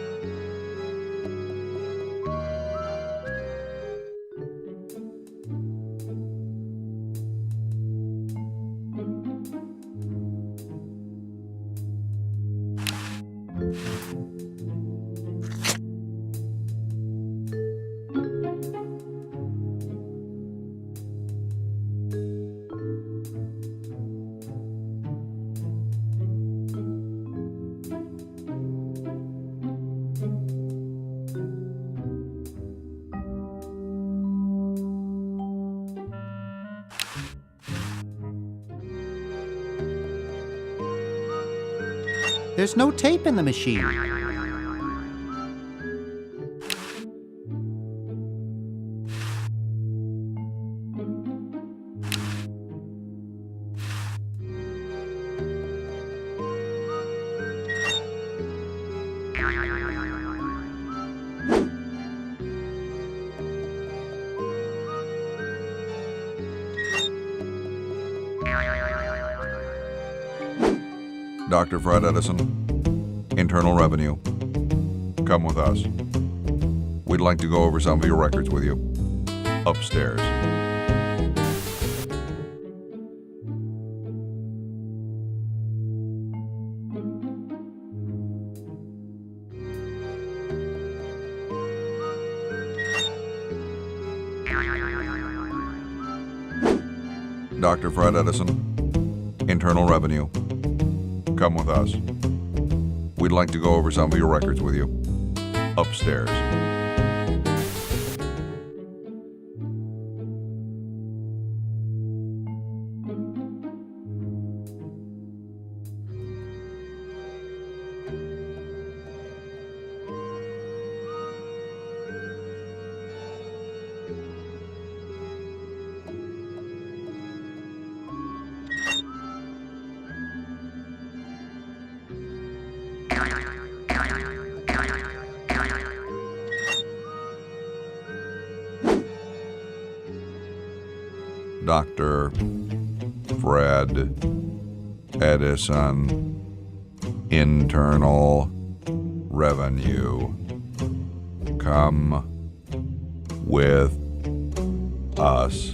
There's no tape in the machine. Dr. Fred Edison, Internal Revenue. Come with us. We'd like to go over some of your records with you. Upstairs. Dr. Fred Edison, Internal Revenue. Come with us. We'd like to go over some of your records with you. Upstairs. Dr. Fred Edison, Internal Revenue. Come with us.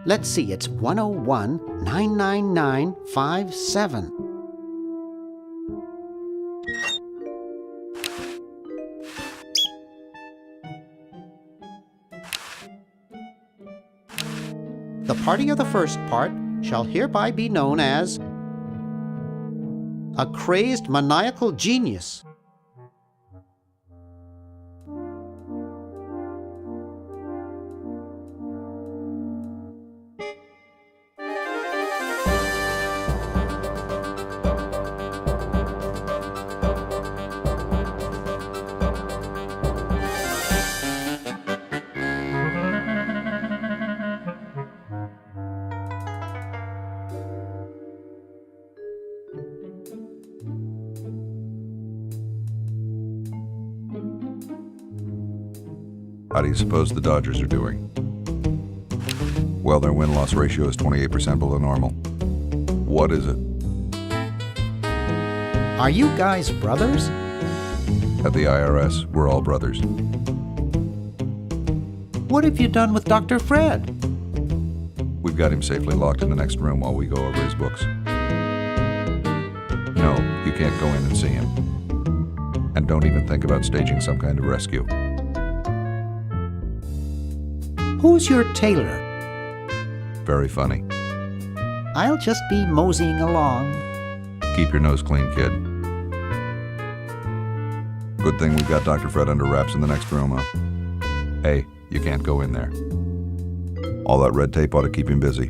Let's see, it's 101-999-57. The party of the first part shall hereby be known as a crazed maniacal genius. How do you suppose the Dodgers are doing? Well, their win-loss ratio is 28% below normal. What is it? Are you guys brothers? At the IRS, we're all brothers. What have you done with Dr. Fred? We've got him safely locked in the next room while we go over his books. No, you can't go in and see him. And don't even think about staging some kind of rescue. Who's your tailor? Very funny. I'll just be moseying along. Keep your nose clean, kid. Good thing we've got Dr. Fred under wraps in the next room, huh? Hey, you can't go in there. All that red tape ought to keep him busy.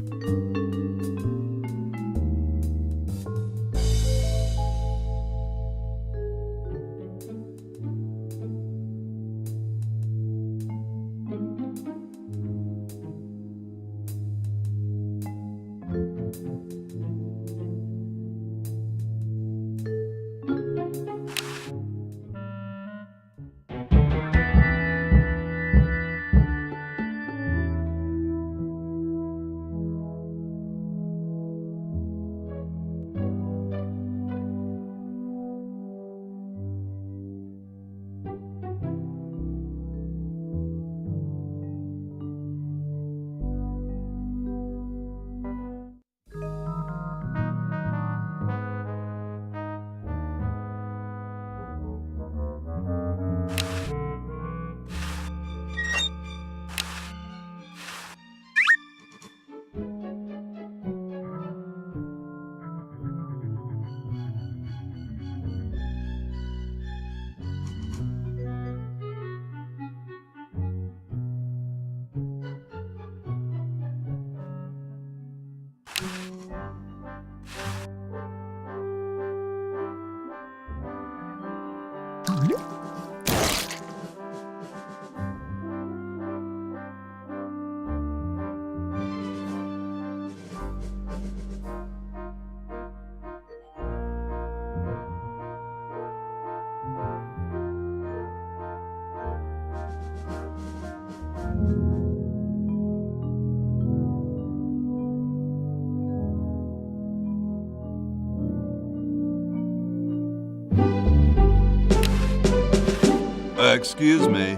Excuse me.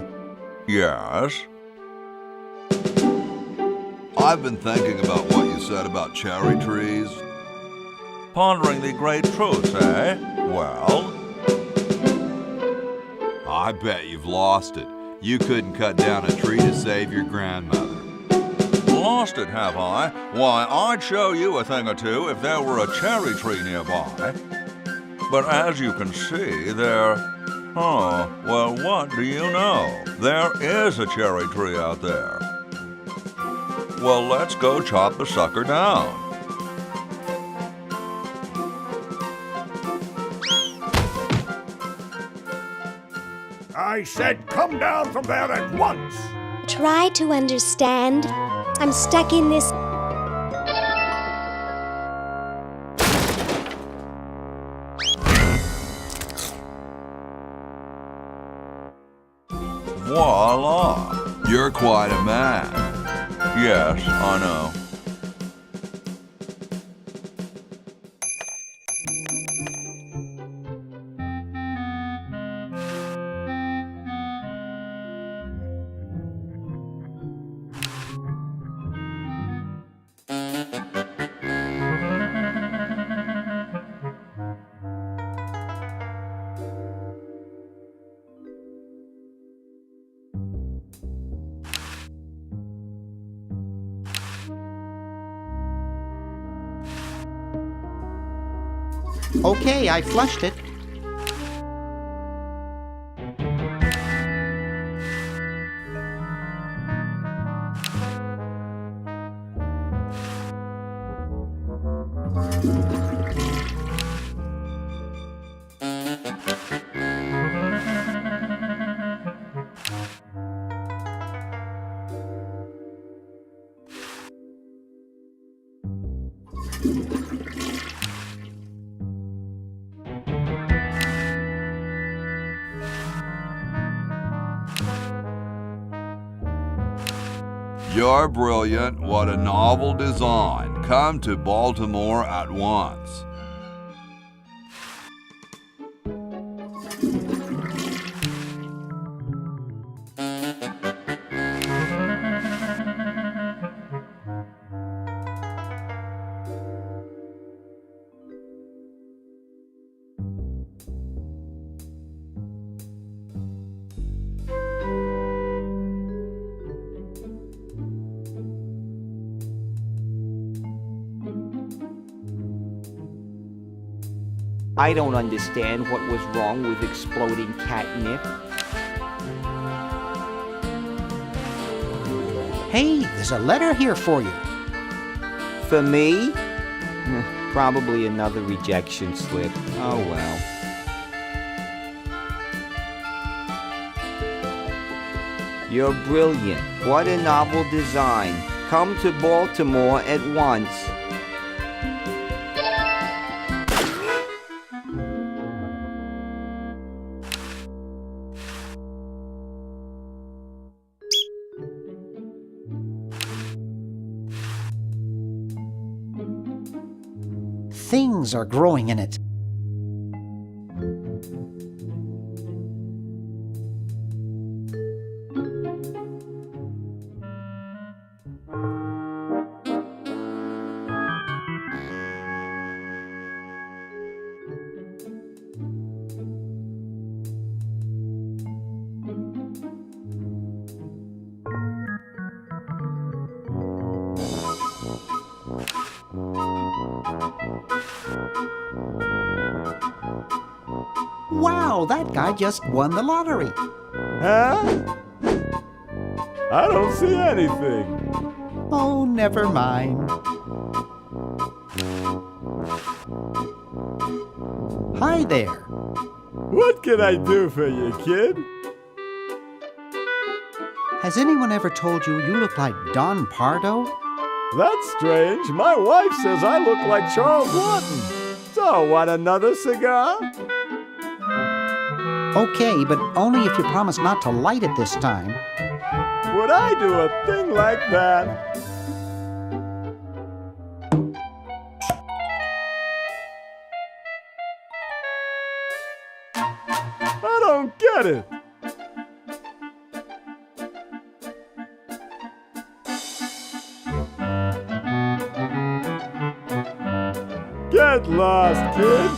Yes? I've been thinking about what you said about cherry trees. Pondering the great truths, eh? Well? I bet you've lost it. You couldn't cut down a tree to save your grandmother. Lost it, have I? Why, I'd show you a thing or two if there were a cherry tree nearby. But as you can see, Oh, well, what do you know? There is a cherry tree out there. Well, let's go chop the sucker down. I said come down from there at once! Try to understand. I'm stuck in this. Voila! You're quite a man. Yes, I know. Okay, I flushed it. You're brilliant. What a novel design. Come to Baltimore at once. I don't understand what was wrong with exploding catnip. Hey, there's a letter here for you. For me? Probably another rejection slip. Oh well. You're brilliant. What a novel design. Come to Baltimore at once. Things are growing in it. Wow, that guy just won the lottery. Huh? I don't see anything. Oh, never mind. Hi there. What can I do for you, kid? Has anyone ever told you you look like Don Pardo? That's strange. My wife says I look like Charles Lawton. So, want another cigar? Okay, but only if you promise not to light it this time. Would I do a thing like that? I don't get it. Get lost, kid.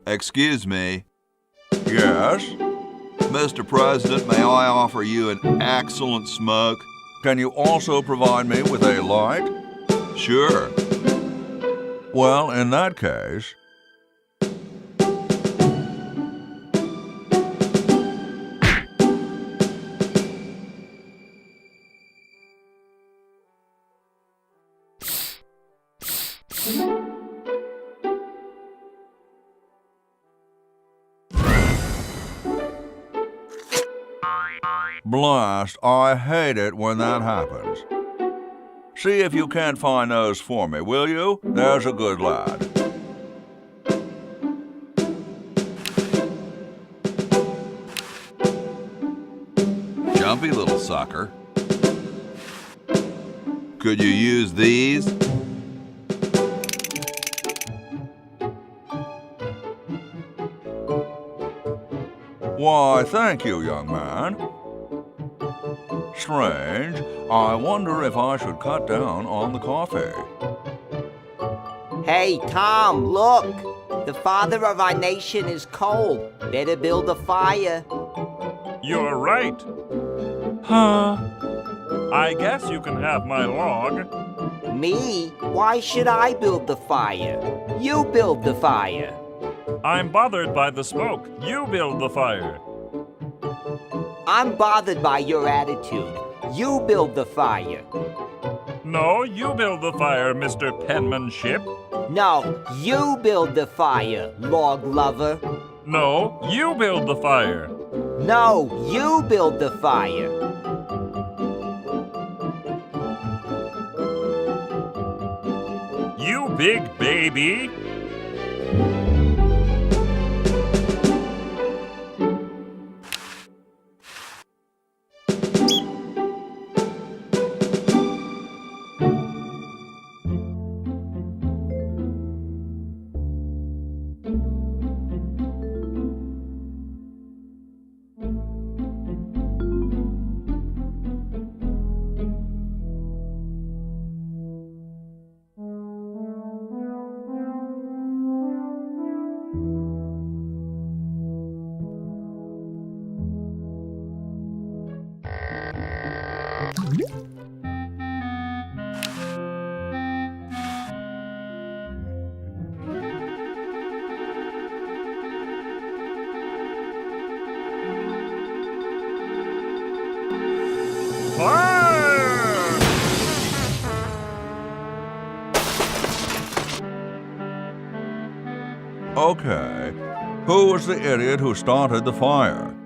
Excuse me. Yes? Mr. President, may I offer you an excellent smoke? Can you also provide me with a light? Sure. Well, in that case... Blast, I hate it when that happens. See if you can't find those for me, will you? There's a good lad. Jumpy little sucker. Could you use these? Why, thank you, young man. Strange. I wonder if I should cut down on the coffee. Hey, Tom, look! The father of our nation is cold. Better build a fire. You're right. Huh? I guess you can have my log. Me? Why should I build the fire? You build the fire. I'm bothered by the smoke. You build the fire. I'm bothered by your attitude. You build the fire. No, you build the fire, Mr. Penmanship. No, you build the fire, log lover. No, you build the fire. No, you build the fire. You big baby. Okay. Who was the idiot who started the fire?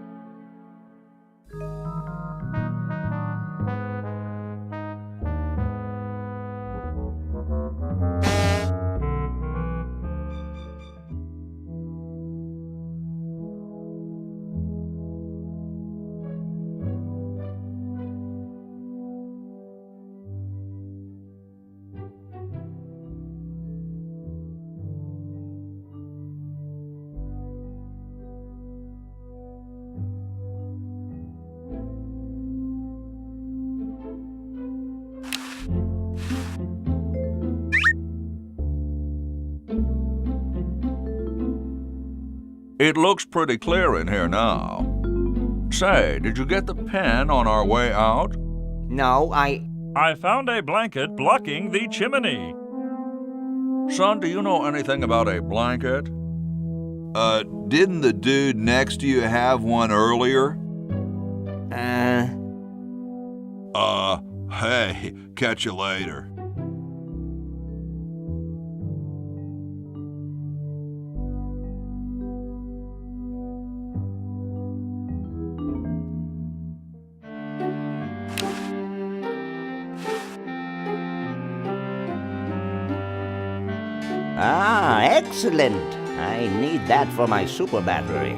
It looks pretty clear in here now. Say, did you get the pen on our way out? No, I found a blanket blocking the chimney. Son, do you know anything about a blanket? Didn't the dude next to you have one earlier? Hey, catch you later. Ah, excellent. I need that for my super battery.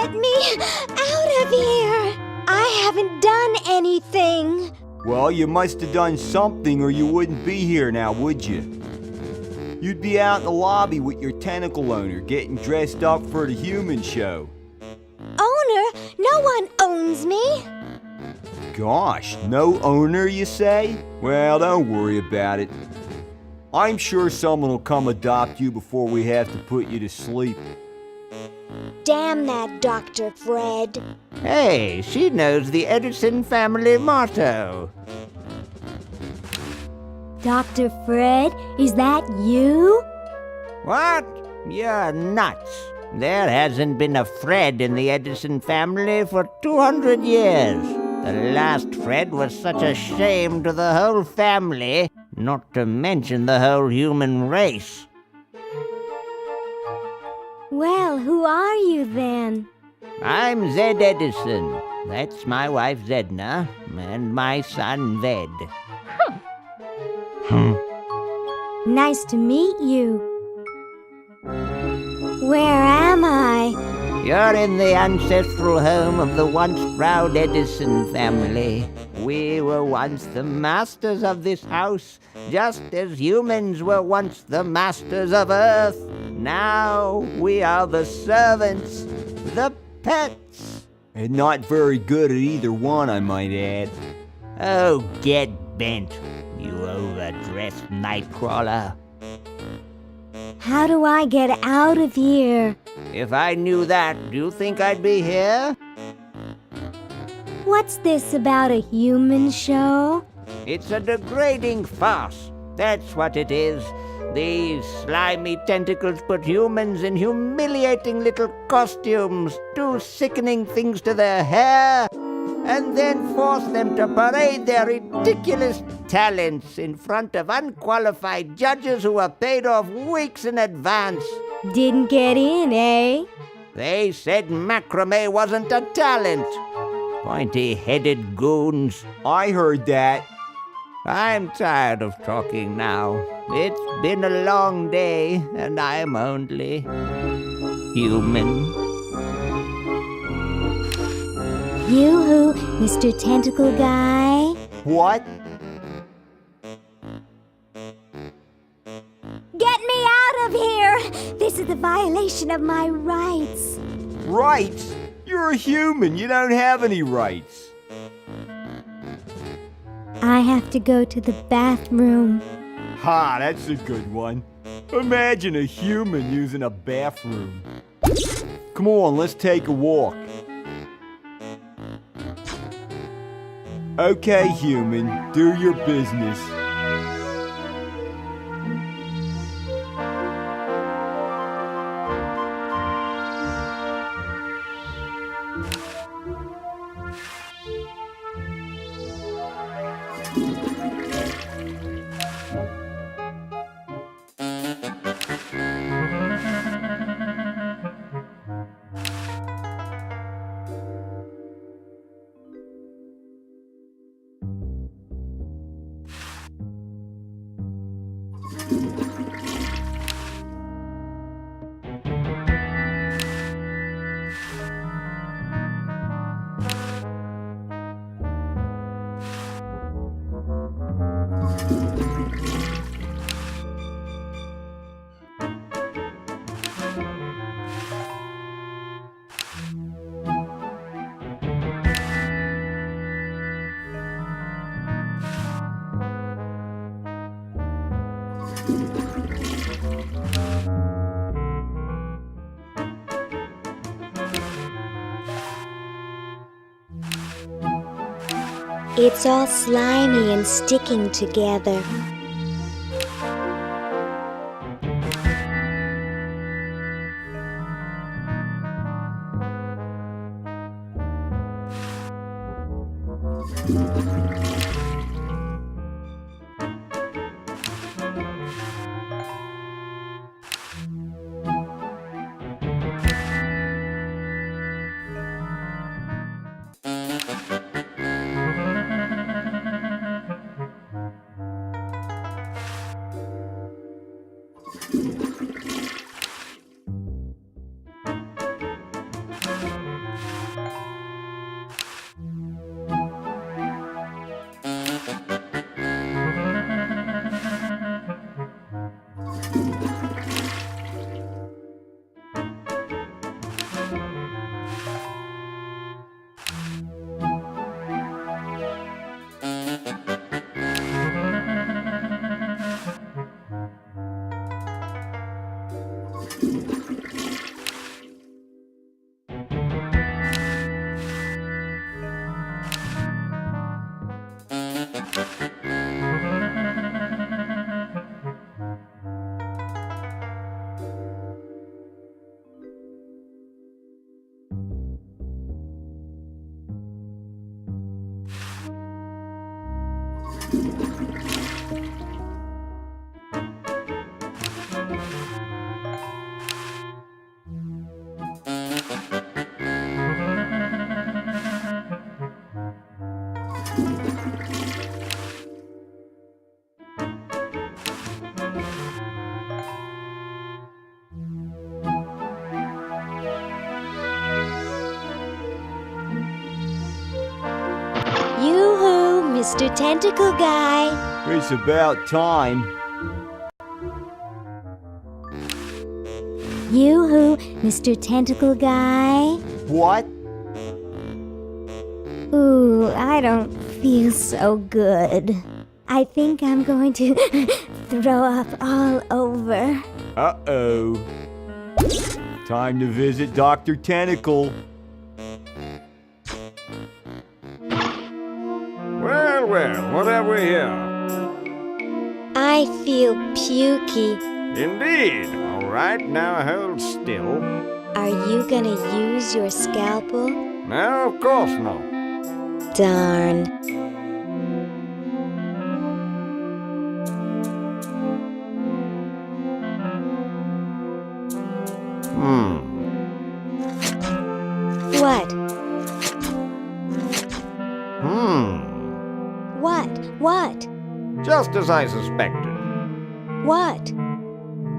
Get me out of here! I haven't done anything. Well, you must have done something or you wouldn't be here now, would you? You'd be out in the lobby with your tentacle owner getting dressed up for the human show. Owner? No one owns me. Gosh, no owner, you say? Well, don't worry about it. I'm sure someone will come adopt you before we have to put you to sleep. Damn that Dr. Fred. Hey, she knows the Edison family motto. Dr. Fred, is that you? What? You're nuts. There hasn't been a Fred in the Edison family for 200 years. The last Fred was such a shame to the whole family, not to mention the whole human race. Well, who are you then? I'm Zed Edison. That's my wife Zedna, and my son Ved. Nice to meet you. Where am I? You're in the ancestral home of the once proud Edison family. We were once the masters of this house, just as humans were once the masters of Earth. Now we are the servants, the pets. And not very good at either one, I might add. Oh, get bent, you overdressed nightcrawler. How do I get out of here? If I knew that, do you think I'd be here? What's this about a human show? It's a degrading farce. That's what it is. These slimy tentacles put humans in humiliating little costumes, do sickening things to their hair, and then force them to parade their ridiculous talents in front of unqualified judges who are paid off weeks in advance. Didn't get in, eh? They said macrame wasn't a talent. Pointy-headed goons. I heard that. I'm tired of talking now. It's been a long day, and I'm only human. You who, Mr. Tentacle Guy? What? Get me out of here! This is a violation of my rights. Rights? You're a human. You don't have any rights. I have to go to the bathroom. Ha, that's a good one. Imagine a human using a bathroom. Come on, let's take a walk. Okay, human, do your business. It's all slimy and sticking together. Yoo-hoo, Mr. Tentacle Guy. It's about time. Yoo-hoo, Mr. Tentacle Guy. What? Ooh, I don't feel so good. I think I'm going to throw up all over. Uh-oh. Time to visit Dr. Tentacle. Well, well, what have we here? I feel pukey. Indeed. All right, now hold still. Are you gonna use your scalpel? No, of course not. Darn. What? What? Just as I suspected. What?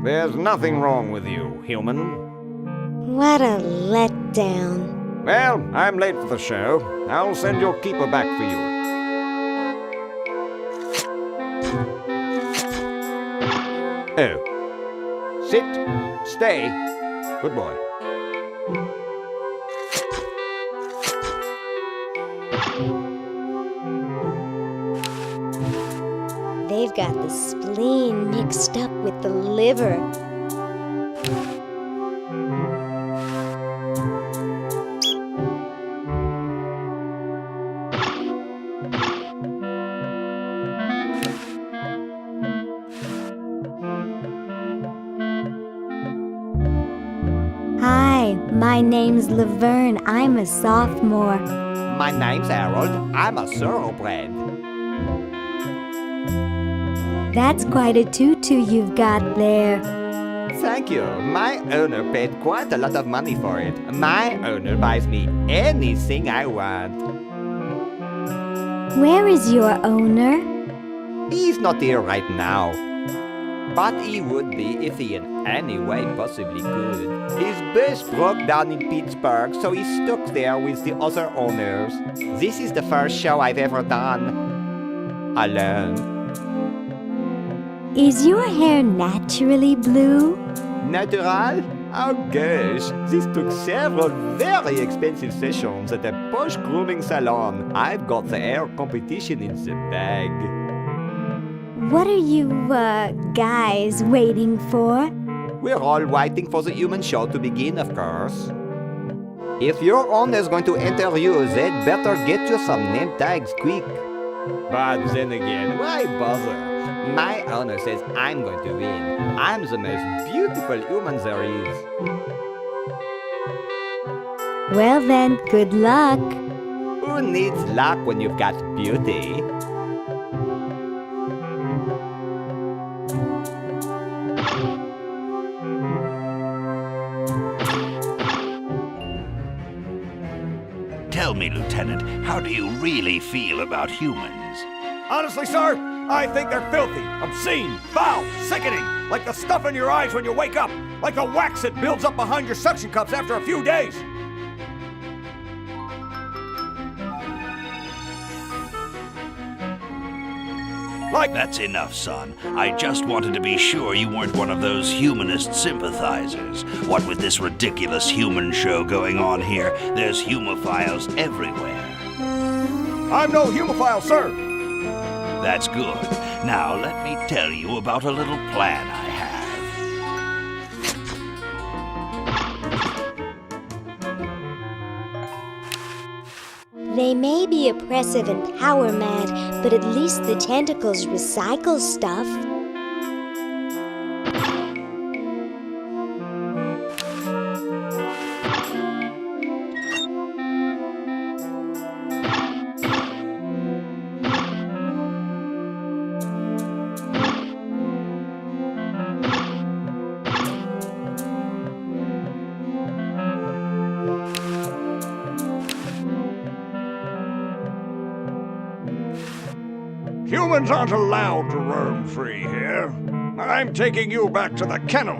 There's nothing wrong with you, human. What a letdown. Well, I'm late for the show. I'll send your keeper back for you. Oh. Sit. Stay. Good boy. They've got the spleen mixed up with the liver. Hi, my name's Laverne. I'm a sophomore. My name's Harold. I'm a thoroughbred. That's quite a tutu you've got there. Thank you. My owner paid quite a lot of money for it. My owner buys me anything I want. Where is your owner? He's not here right now. But he would be if he in any way possibly could. His bus broke down in Pittsburgh, so he's stuck there with the other owners. This is the first show I've ever done alone. Is your hair naturally blue? Natural? Oh gosh, this took several very expensive sessions at a posh grooming salon. I've got the hair competition in the bag. What are you, guys waiting for? We're all waiting for the human show to begin, of course. If your owner's going to interview, they'd better get you some name tags quick. But then again, why bother? My owner says I'm going to win. I'm the most beautiful human there is. Well then, good luck. Who needs luck when you've got beauty? Tell me, Lieutenant, how do you really feel about humans? Honestly, sir, I think they're filthy, obscene, foul, sickening, like the stuff in your eyes when you wake up, like the wax that builds up behind your suction cups after a few days. That's enough, son. I just wanted to be sure you weren't one of those humanist sympathizers. What with this ridiculous human show going on here, there's humophiles everywhere. I'm no humophile, sir. That's good. Now let me tell you about a little plan I have. They may be oppressive and power mad, but at least the tentacles recycle stuff. Humans aren't allowed to roam free here. I'm taking you back to the kennel.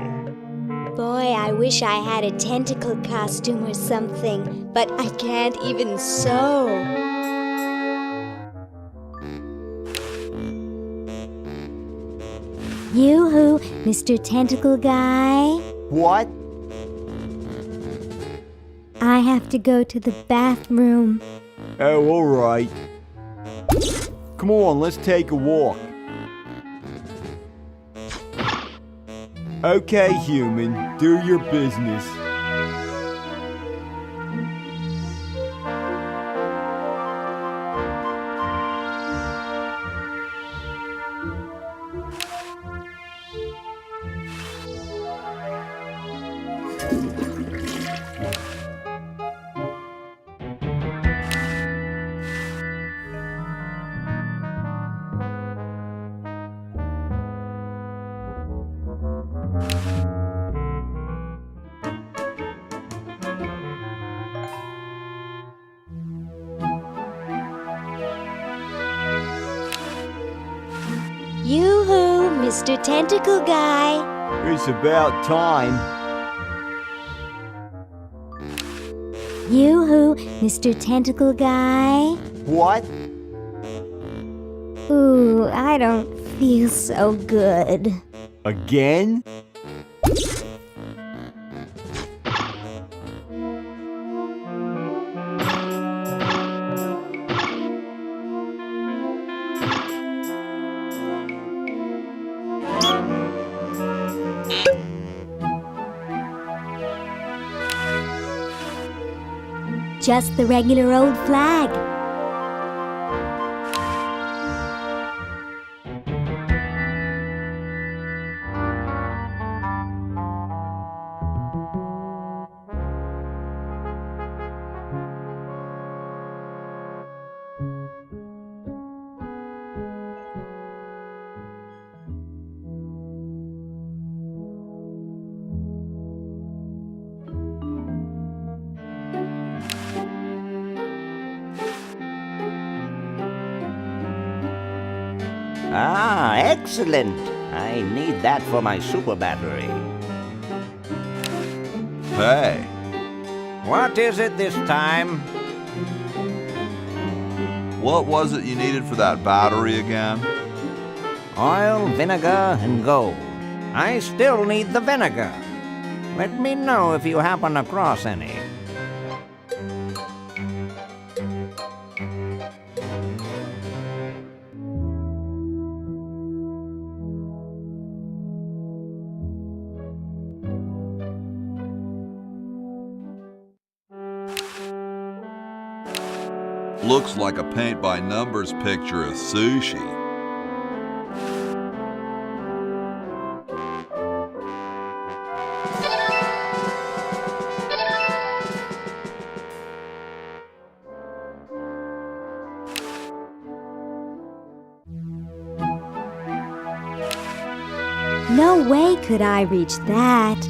Boy, I wish I had a tentacle costume or something, but I can't even sew. Yoo-hoo, Mr. Tentacle Guy. What? I have to go to the bathroom. Oh, all right. Come on, let's take a walk. Okay, human, do your business. Yoo-hoo, Mr. Tentacle Guy. It's about time. Yoo-hoo, Mr. Tentacle Guy. What? Ooh, I don't feel so good. Again? Just the regular old flag. Ah, excellent. I need that for my super battery. Hey, What is it this time? what was it you needed for that battery again? Oil, vinegar, and gold. I still need the vinegar. Let me know if you happen across any. Looks like a paint-by-numbers picture of sushi. No way could I reach that.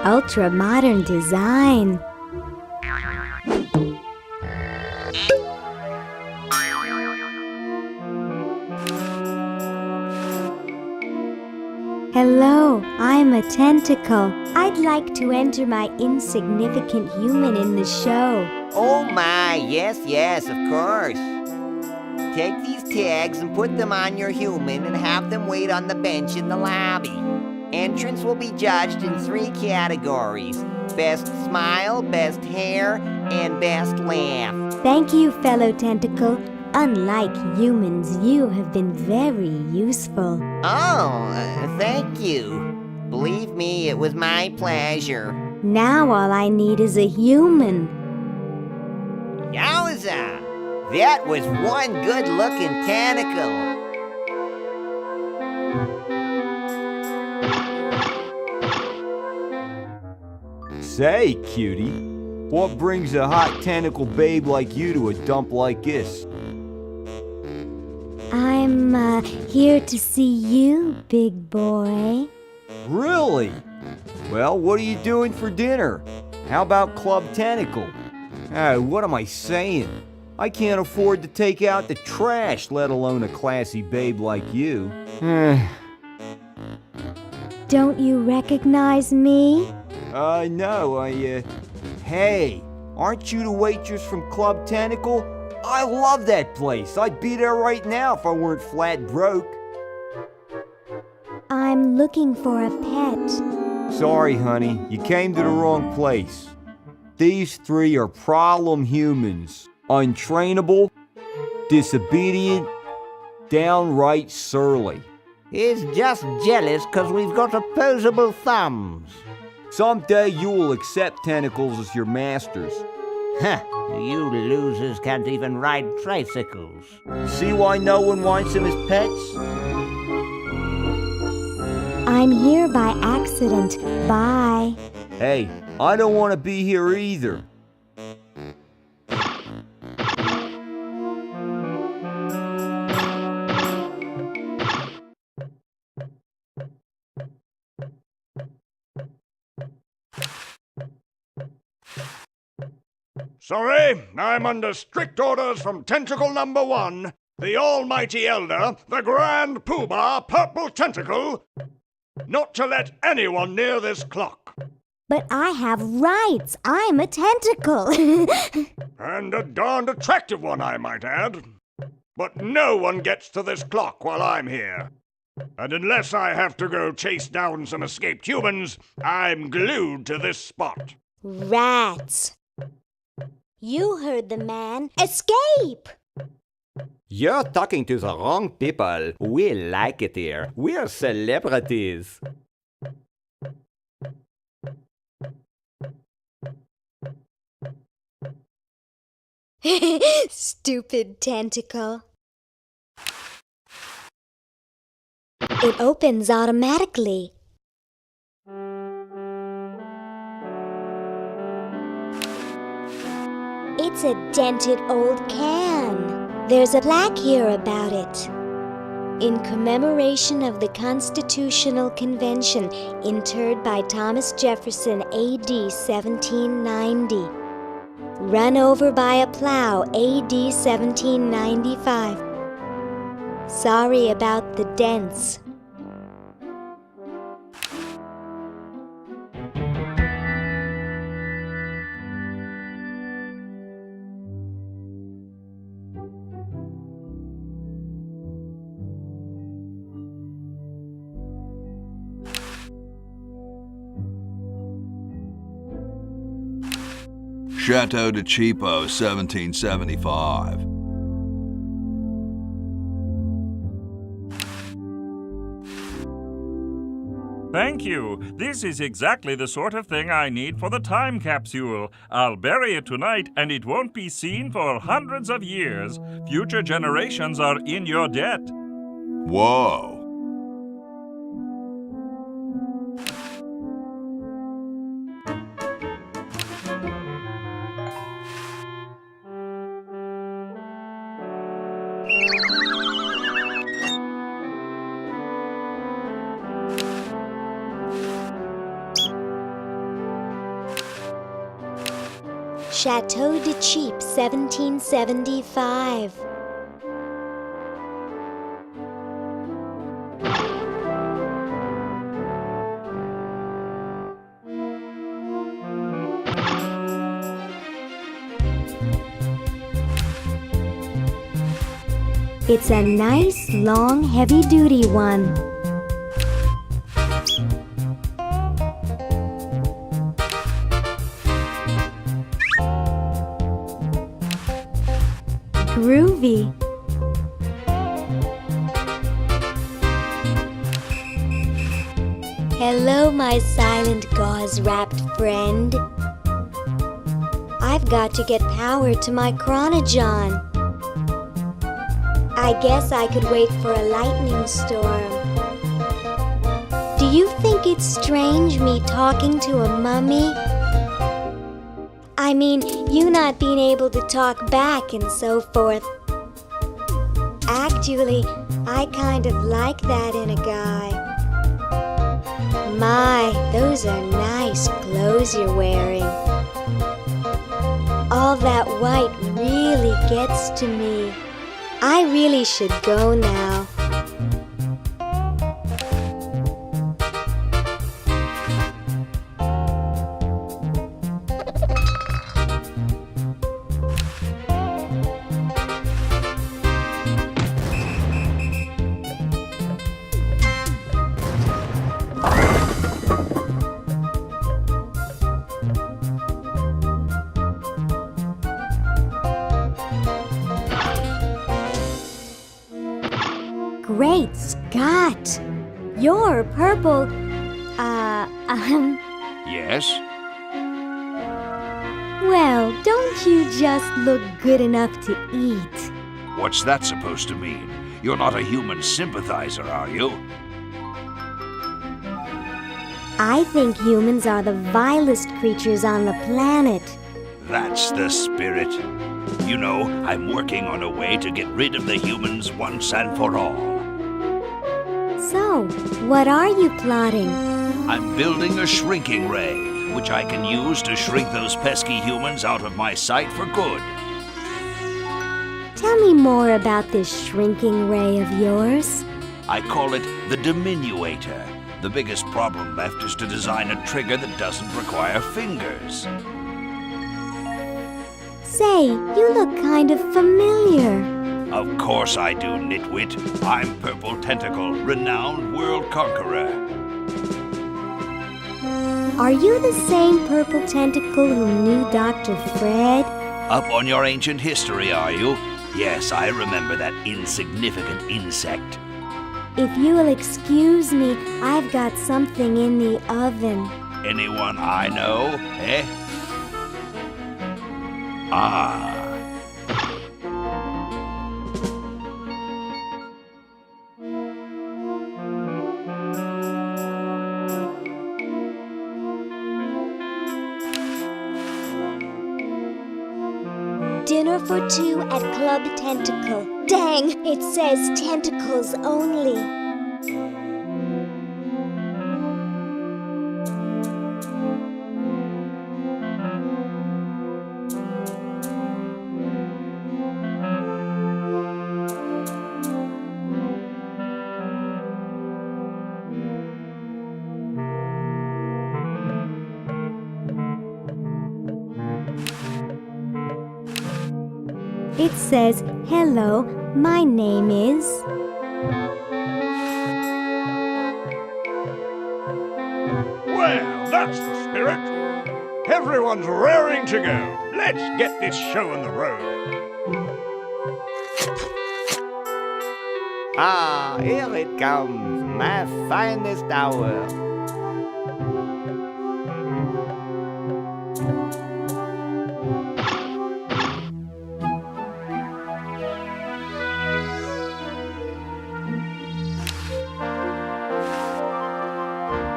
Ultra modern design. Hello, I'm a tentacle. I'd like to enter my insignificant human in the show. Oh my, yes, of course. Take these tags and put them on your human and have them wait on the bench in the lobby. Entrance will be judged in 3 categories: best smile, best hair, and best laugh. Thank you, fellow tentacle. Unlike humans, you have been very useful. Oh, thank you. Believe me, it was my pleasure. Now all I need is a human. Yowza! That was one good-looking tentacle. Say, cutie, what brings a hot tentacle babe like you to a dump like this? I'm here to see you, big boy. Really? Well, what are you doing for dinner? How about Club Tentacle? What am I saying? I can't afford to take out the trash, let alone a classy babe like you. Don't you recognize me? No, Hey, aren't you the waitress from Club Tentacle? I love that place. I'd be there right now if I weren't flat broke. I'm looking for a pet. Sorry, honey, you came to the wrong place. These three are problem humans. Untrainable, disobedient, downright surly. He's just jealous 'cause we've got opposable thumbs. Someday you will accept tentacles as your masters. Huh, you losers can't even ride tricycles. See why no one wants them as pets? I'm here by accident. Bye. Hey, I don't want to be here either. Sorry, I'm under strict orders from Tentacle Number 1, the Almighty Elder, the Grand Poobah Purple Tentacle, not to let anyone near this clock. But I have rights. I'm a tentacle. And a darned attractive one, I might add. But no one gets to this clock while I'm here. And unless I have to go chase down some escaped humans, I'm glued to this spot. Rats. You heard the man. Escape! You're talking to the wrong people. We like it here. We're celebrities. Stupid tentacle. It opens automatically. It's a dented old can. There's a plaque here about it. In commemoration of the Constitutional Convention interred by Thomas Jefferson A.D. 1790. Run over by a plow A.D. 1795. Sorry about the dents. Chateau de Cheapo, 1775. Thank you. This is exactly the sort of thing I need for the time capsule. I'll bury it tonight, and it won't be seen for hundreds of years. Future generations are in your debt. Whoa. Chateau de Cheap, 1775. It's a nice, long, heavy-duty one. Groovy. Hello, my silent gauze-wrapped friend. I've got to get power to my chronogon. I guess I could wait for a lightning storm. Do you think it's strange me talking to a mummy? I mean, you not being able to talk back and so forth. Actually, I kind of like that in a guy. My, those are nice clothes you're wearing. All that white really gets to me. I really should go now. Great Scott! You're purple. Yes? Well, don't you just look good enough to eat? What's that supposed to mean? You're not a human sympathizer, are you? I think humans are the vilest creatures on the planet. That's the spirit. You know, I'm working on a way to get rid of the humans once and for all. So, what are you plotting? I'm building a shrinking ray, which I can use to shrink those pesky humans out of my sight for good. Tell me more about this shrinking ray of yours. I call it the diminuator. The biggest problem left is to design a trigger that doesn't require fingers. Say, you look kind of familiar. Of course I do, nitwit. I'm Purple Tentacle, renowned world conqueror. Are you the same Purple Tentacle who knew Dr. Fred? Up on your ancient history, are you? Yes, I remember that insignificant insect. If you'll excuse me, I've got something in the oven. Anyone I know, eh? Ah. Dinner for two at Club Tentacle. Dang, it says tentacles only. It says, hello, my name is... Well, that's the spirit. Everyone's raring to go. Let's get this show on the road. Ah, here it comes, my finest hour.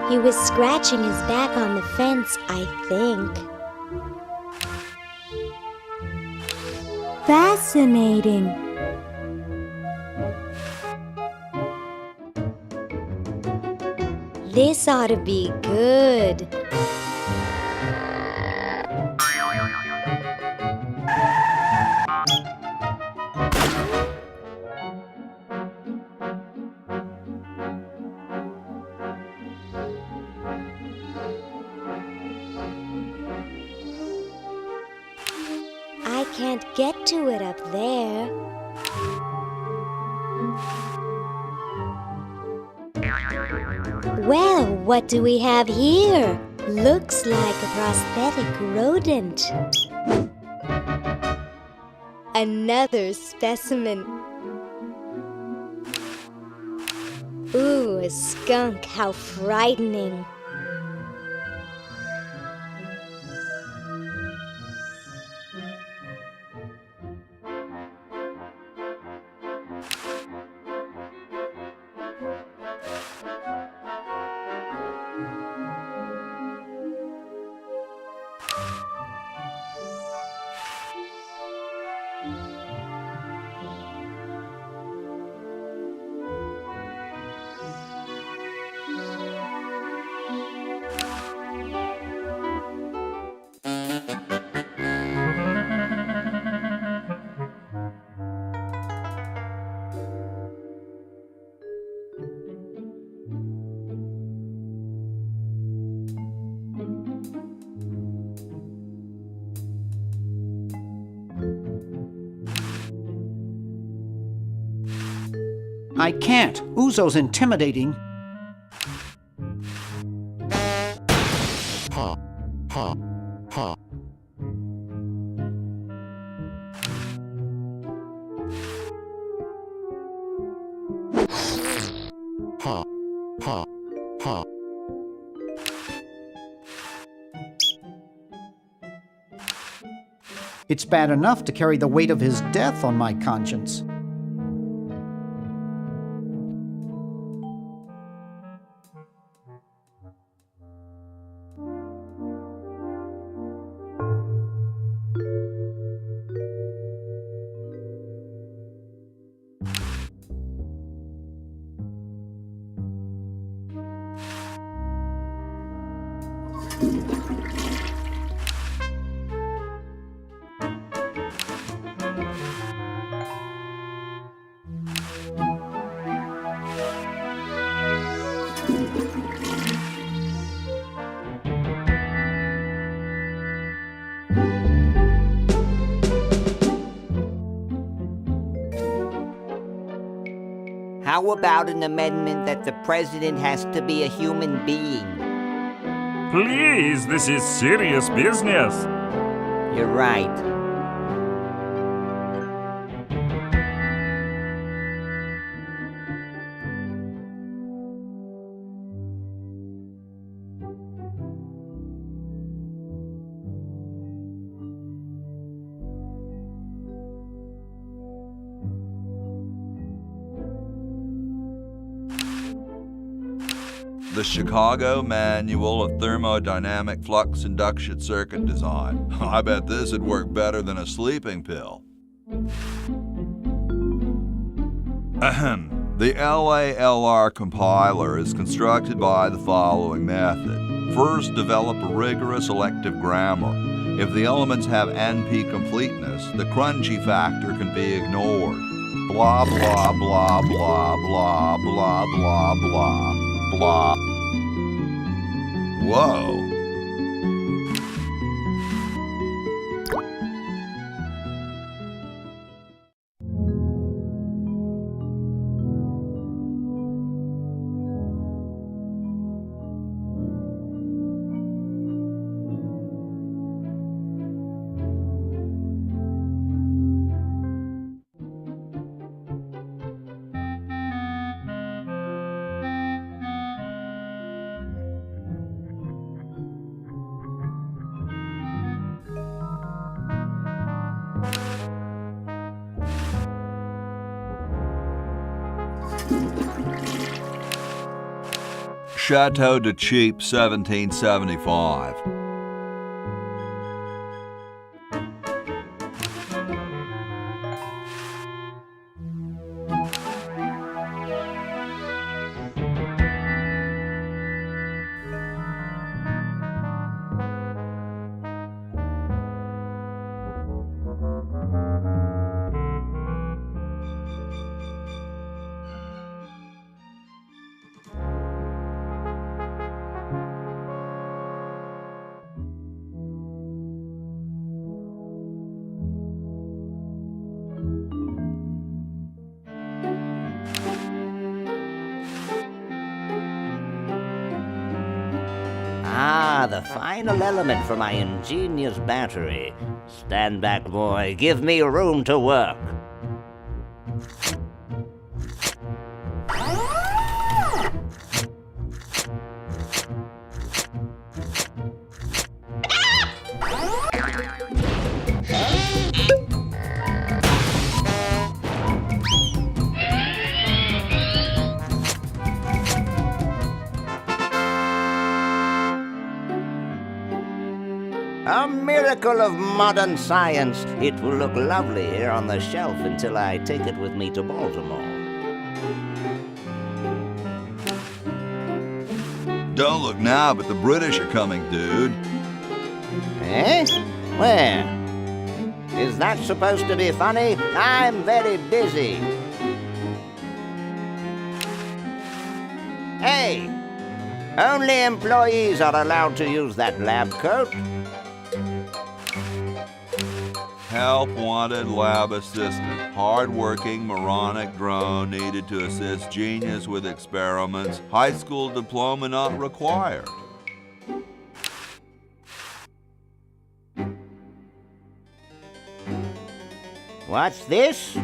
He was scratching his back on the fence, I think. Fascinating. This ought to be good. I can't get to it up there. Well, what do we have here? Looks like a prosthetic rodent. Another specimen. Ooh, a skunk, how frightening. I can't. Uzo's intimidating. It's bad enough to carry the weight of his death on my conscience. How about an amendment that the president has to be a human being? Please, this is serious business. You're right. The Chicago Manual of Thermodynamic Flux Induction Circuit Design. I bet this would work better than a sleeping pill. Ahem. The LALR compiler is constructed by the following method. First, develop a rigorous elective grammar. If the elements have NP completeness, the crunchy factor can be ignored. Blah, blah, blah, blah, blah, blah, blah, blah, blah. Whoa. Chateau de Cheap, 1775. Ah, the final element for my ingenious battery. Stand back, boy. Give me room to work. A miracle of modern science. It will look lovely here on the shelf until I take it with me to Baltimore. Don't look now, but the British are coming, dude. Eh? Where? Is that supposed to be funny? I'm very busy. Hey! Only employees are allowed to use that lab coat. Help wanted lab assistant. Hard-working moronic drone needed to assist genius with experiments. High school diploma not required. What's this?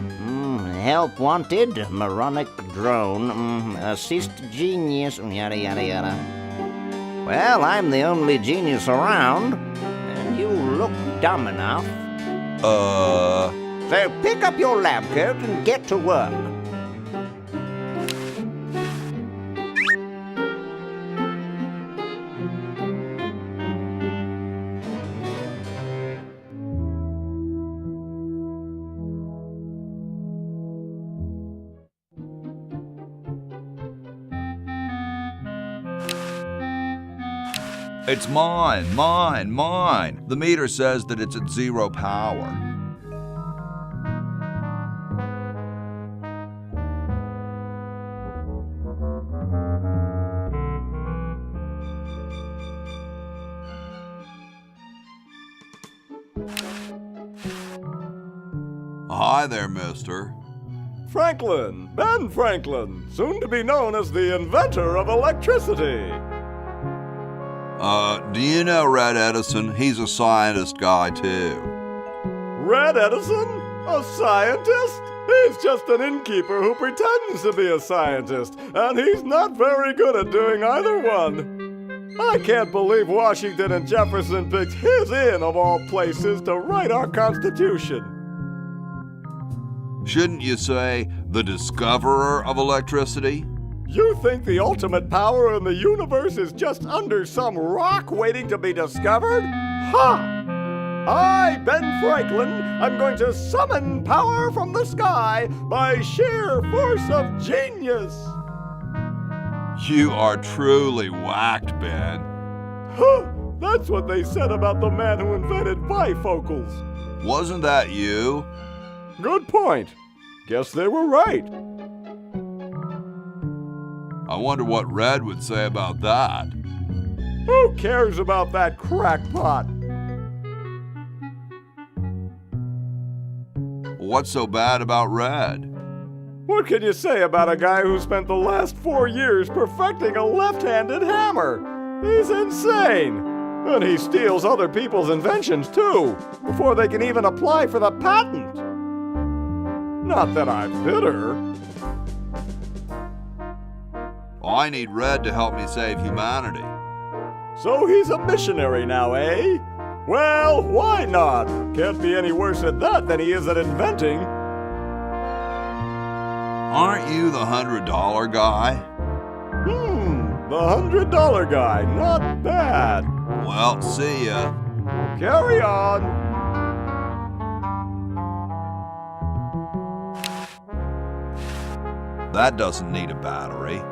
Help wanted, moronic drone, assist genius, yada yada yada. Well, I'm the only genius around, and you look dumb enough. So pick up your lab coat and get to work. It's mine, mine, mine. The meter says that it's at 0 power. Hi there, mister. Franklin, Ben Franklin, soon to be known as the inventor of electricity. Do you know Red Edison? He's a scientist guy, too. Red Edison? A scientist? He's just an innkeeper who pretends to be a scientist, and he's not very good at doing either one. I can't believe Washington and Jefferson picked his inn, of all places, to write our Constitution. Shouldn't you say the discoverer of electricity? You think the ultimate power in the universe is just under some rock waiting to be discovered? Ha! I, Ben Franklin, am going to summon power from the sky by sheer force of genius. You are truly whacked, Ben. Huh! That's what they said about the man who invented bifocals. Wasn't that you? Good point. Guess they were right. I wonder what Red would say about that. Who cares about that crackpot? What's so bad about Red? What can you say about a guy who spent the last 4 years perfecting a left-handed hammer? He's insane! And he steals other people's inventions, too, before they can even apply for the patent. Not that I'm bitter. I need Red to help me save humanity. So he's a missionary now, eh? Well, why not? Can't be any worse at that than he is at inventing. Aren't you the $100 guy? The $100 guy. Not bad. Well, see ya. Carry on. That doesn't need a battery.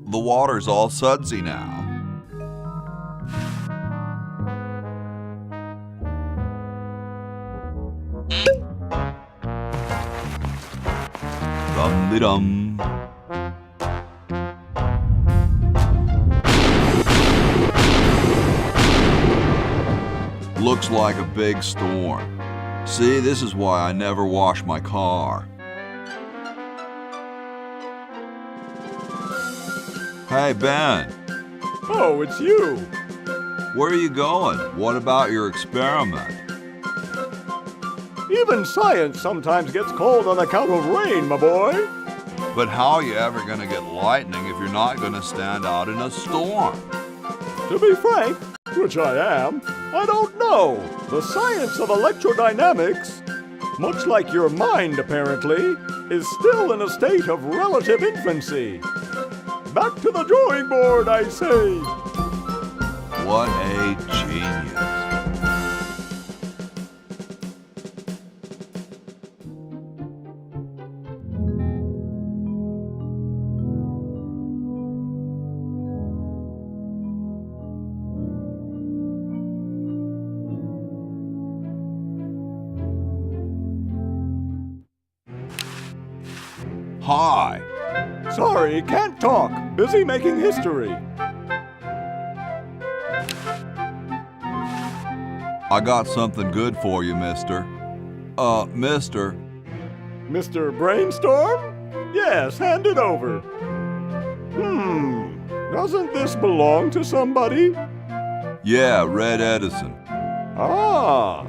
The water's all sudsy now. Dum-de-dum. Looks like a big storm. See, this is why I never wash my car. Hey, Ben. Oh, it's you. Where are you going? What about your experiment? Even science sometimes gets cold on account of rain, my boy. But how are you ever going to get lightning if you're not going to stand out in a storm? To be frank, which I am, I don't know. The science of electrodynamics, much like your mind apparently, is still in a state of relative infancy. Back to the drawing board, I say. What a genius. Hi. Sorry, can't talk. Busy making history. I got something good for you, mister. Mister. Mr. Brainstorm? Yes, hand it over. Doesn't this belong to somebody? Yeah, Red Edison. Ah.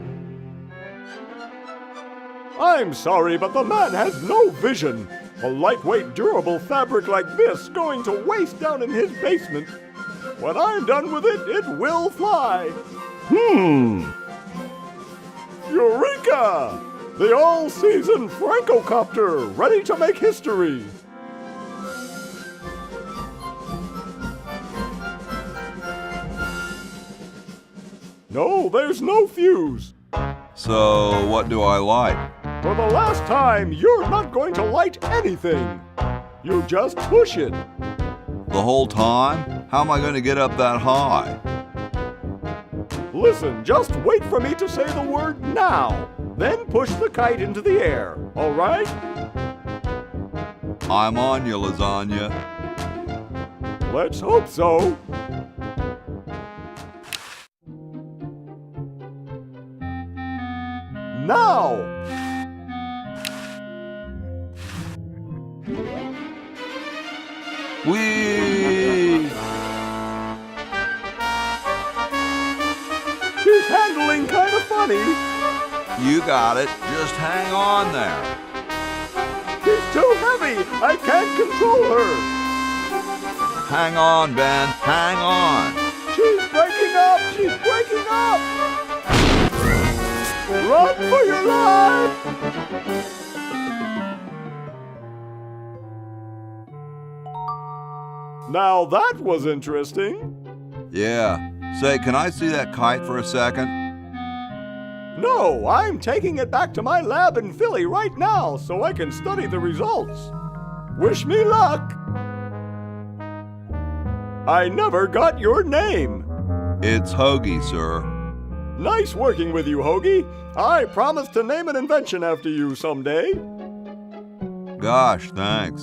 I'm sorry, but the man has no vision. A lightweight, durable fabric like this going to waste down in his basement. When I'm done with it, it will fly. Eureka! The all-season Francocopter, ready to make history. No, there's no fuse. So, what do I light? For the last time, you're not going to light anything. You just push it. The whole time? How am I going to get up that high? Listen, just wait for me to say the word now. Then push the kite into the air, all right? I'm on you, lasagna. Let's hope so. Now! Whee! She's handling kind of funny. You got it. Just hang on there. She's too heavy. I can't control her. Hang on, Ben. Hang on. She's breaking up. She's breaking up. Run for your life. Now that was interesting. Yeah. Say, can I see that kite for a second? No, I'm taking it back to my lab in Philly right now so I can study the results. Wish me luck. I never got your name. It's Hoagie, sir. Nice working with you, Hoagie. I promise to name an invention after you someday. Gosh, thanks.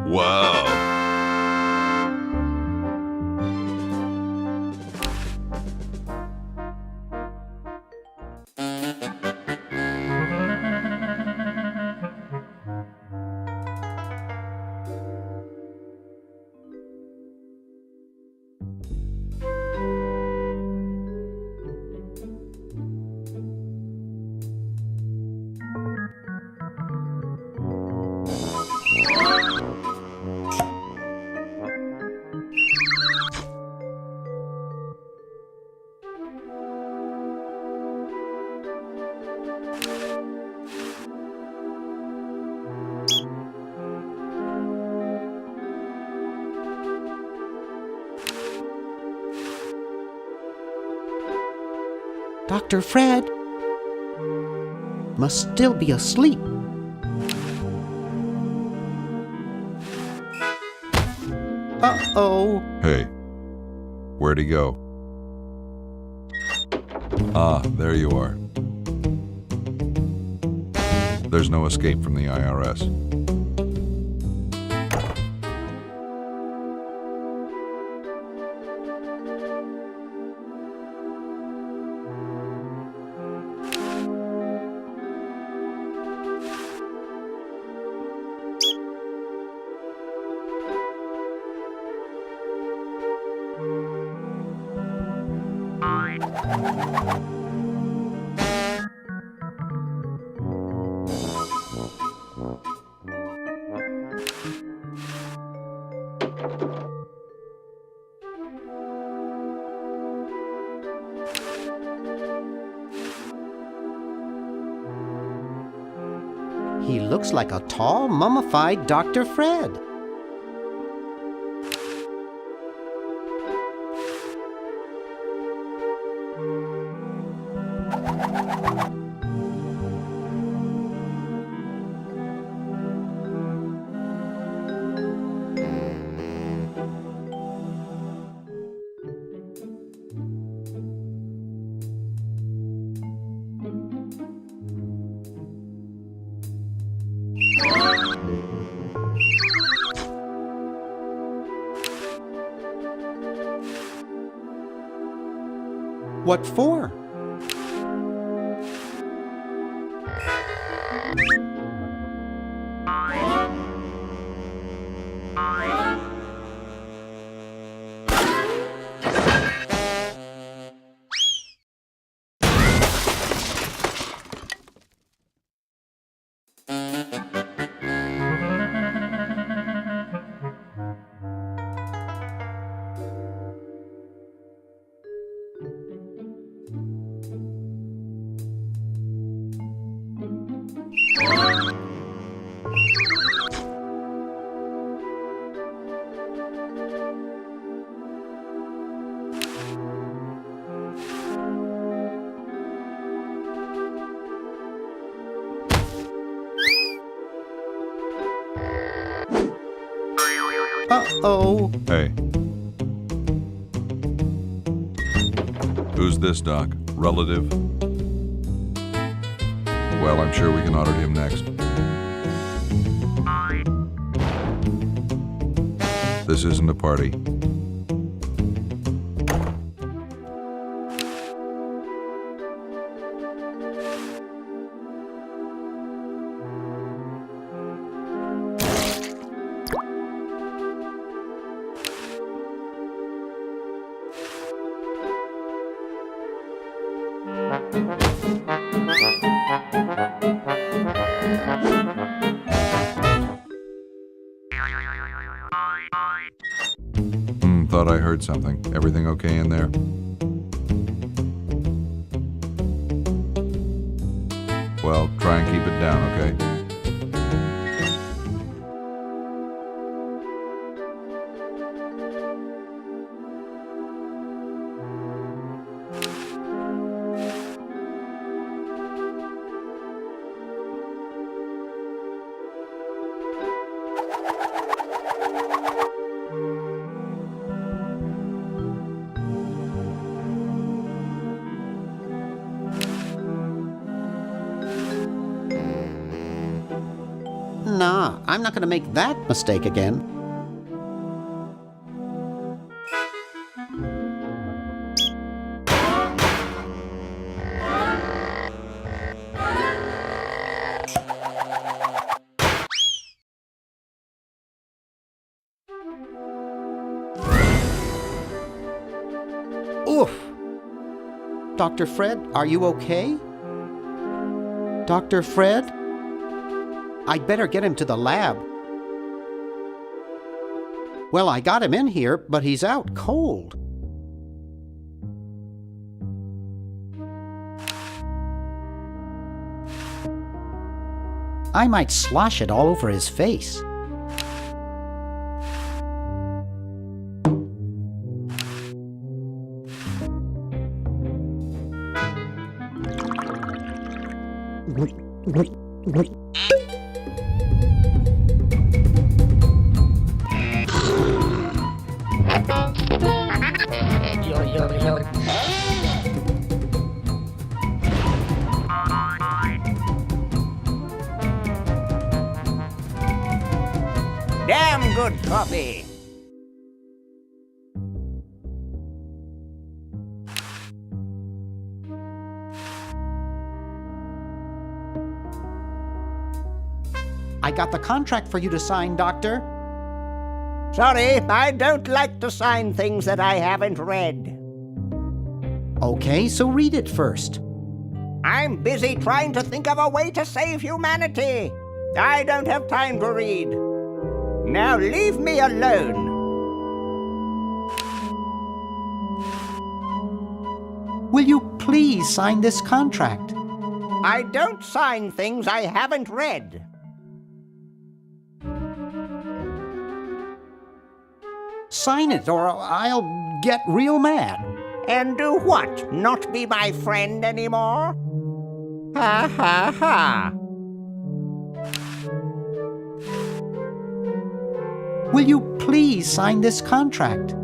Wow. Dr. Fred must still be asleep. Uh-oh. Hey, where'd he go? Ah, there you are. There's no escape from the IRS. He looks like a tall, mummified Dr. Fred. What for? Uh-oh. Hey. Who's this, Doc? Relative? Well, I'm sure we can audit him next. This isn't a party. Thought I heard something. Everything okay in there? Well, try and keep it down, okay? Nah, I'm not going to make that mistake again. Oof! Dr. Fred, are you okay? Dr. Fred? I'd better get him to the lab. Well, I got him in here, but he's out cold. I might slosh it all over his face. Damn good coffee. I got the contract for you to sign, Doctor. Sorry, I don't like to sign things that I haven't read. Okay, so read it first. I'm busy trying to think of a way to save humanity. I don't have time to read. Now leave me alone. Will you please sign this contract? I don't sign things I haven't read. Sign it or I'll get real mad. And do what? Not be my friend anymore? Ha ha ha. Will you please sign this contract?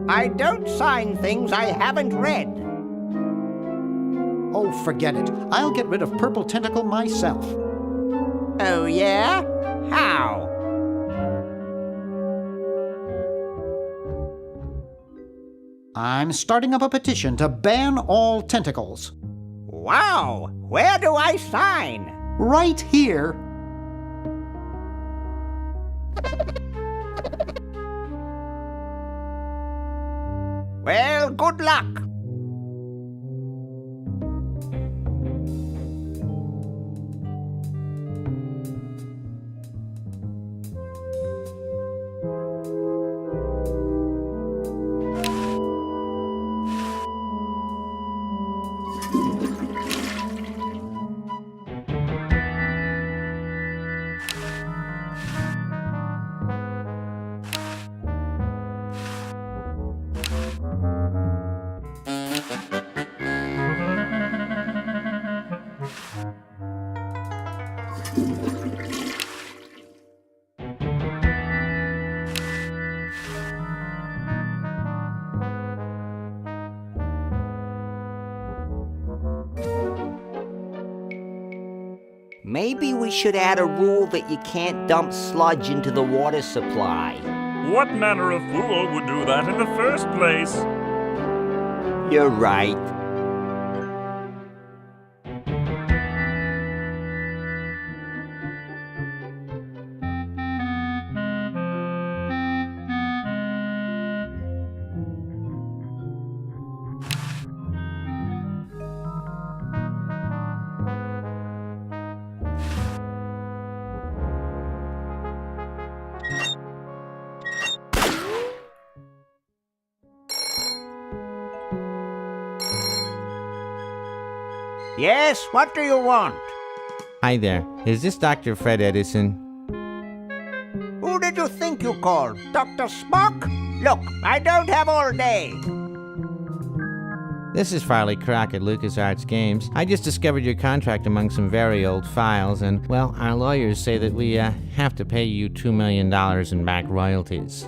I don't sign things I haven't read. Oh, forget it. I'll get rid of Purple Tentacle myself. Oh, yeah? How? I'm starting up a petition to ban all tentacles. Wow! Where do I sign? Right here. Well, good luck. Maybe we should add a rule that you can't dump sludge into the water supply. What manner of fool would do that in the first place? You're right. Yes, what do you want? Hi there. Is this Dr. Fred Edison? Who did you think you called? Dr. Spock? Look, I don't have all day. This is Farley Croc at LucasArts Games. I just discovered your contract among some very old files, and, well, our lawyers say that we have to pay you $2 million in back royalties.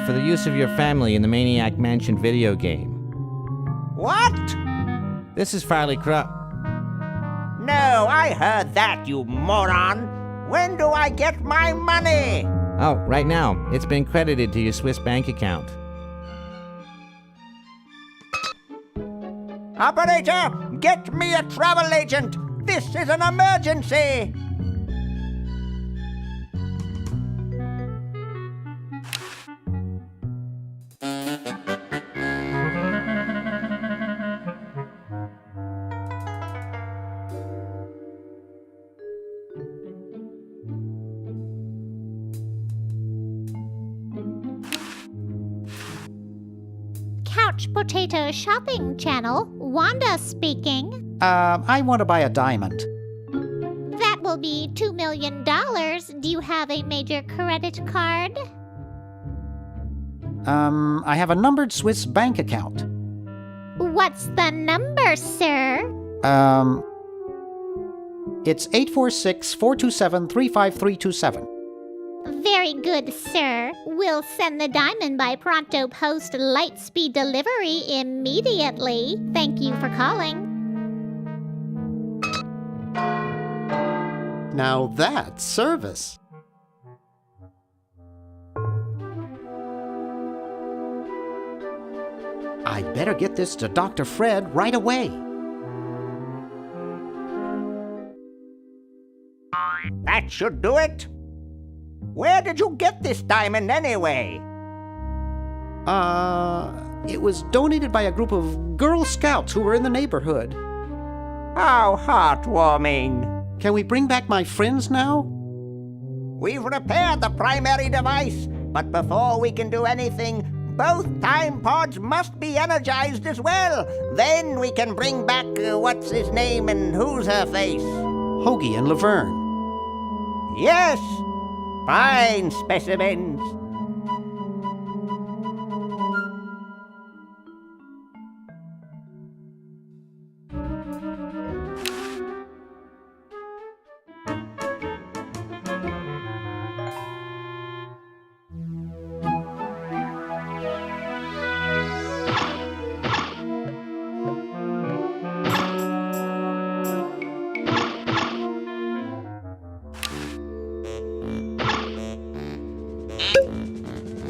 For the use of your family in the Maniac Mansion video game. What? This is Farley Croc. No, I heard that, you moron. When do I get my money? Oh, right now. It's been credited to your Swiss bank account. Operator, get me a travel agent. This is an emergency. Couch Potato Shopping Channel, Wanda speaking. I want to buy a diamond. That will be $2 million. Do you have a major credit card? I have a numbered Swiss bank account. What's the number, sir? It's 846-427-35327. Very good, sir. We'll send the diamond by pronto post lightspeed delivery immediately. Thank you for calling. Now that's service. I'd better get this to Dr. Fred right away. That should do it. Where did you get this diamond anyway? It was donated by a group of Girl Scouts who were in the neighborhood. How heartwarming. Can we bring back my friends now? We've repaired the primary device, but before we can do anything, both time pods must be energized as well. Then we can bring back what's his name and who's her face. Hoagie and Laverne. Yes, fine specimens.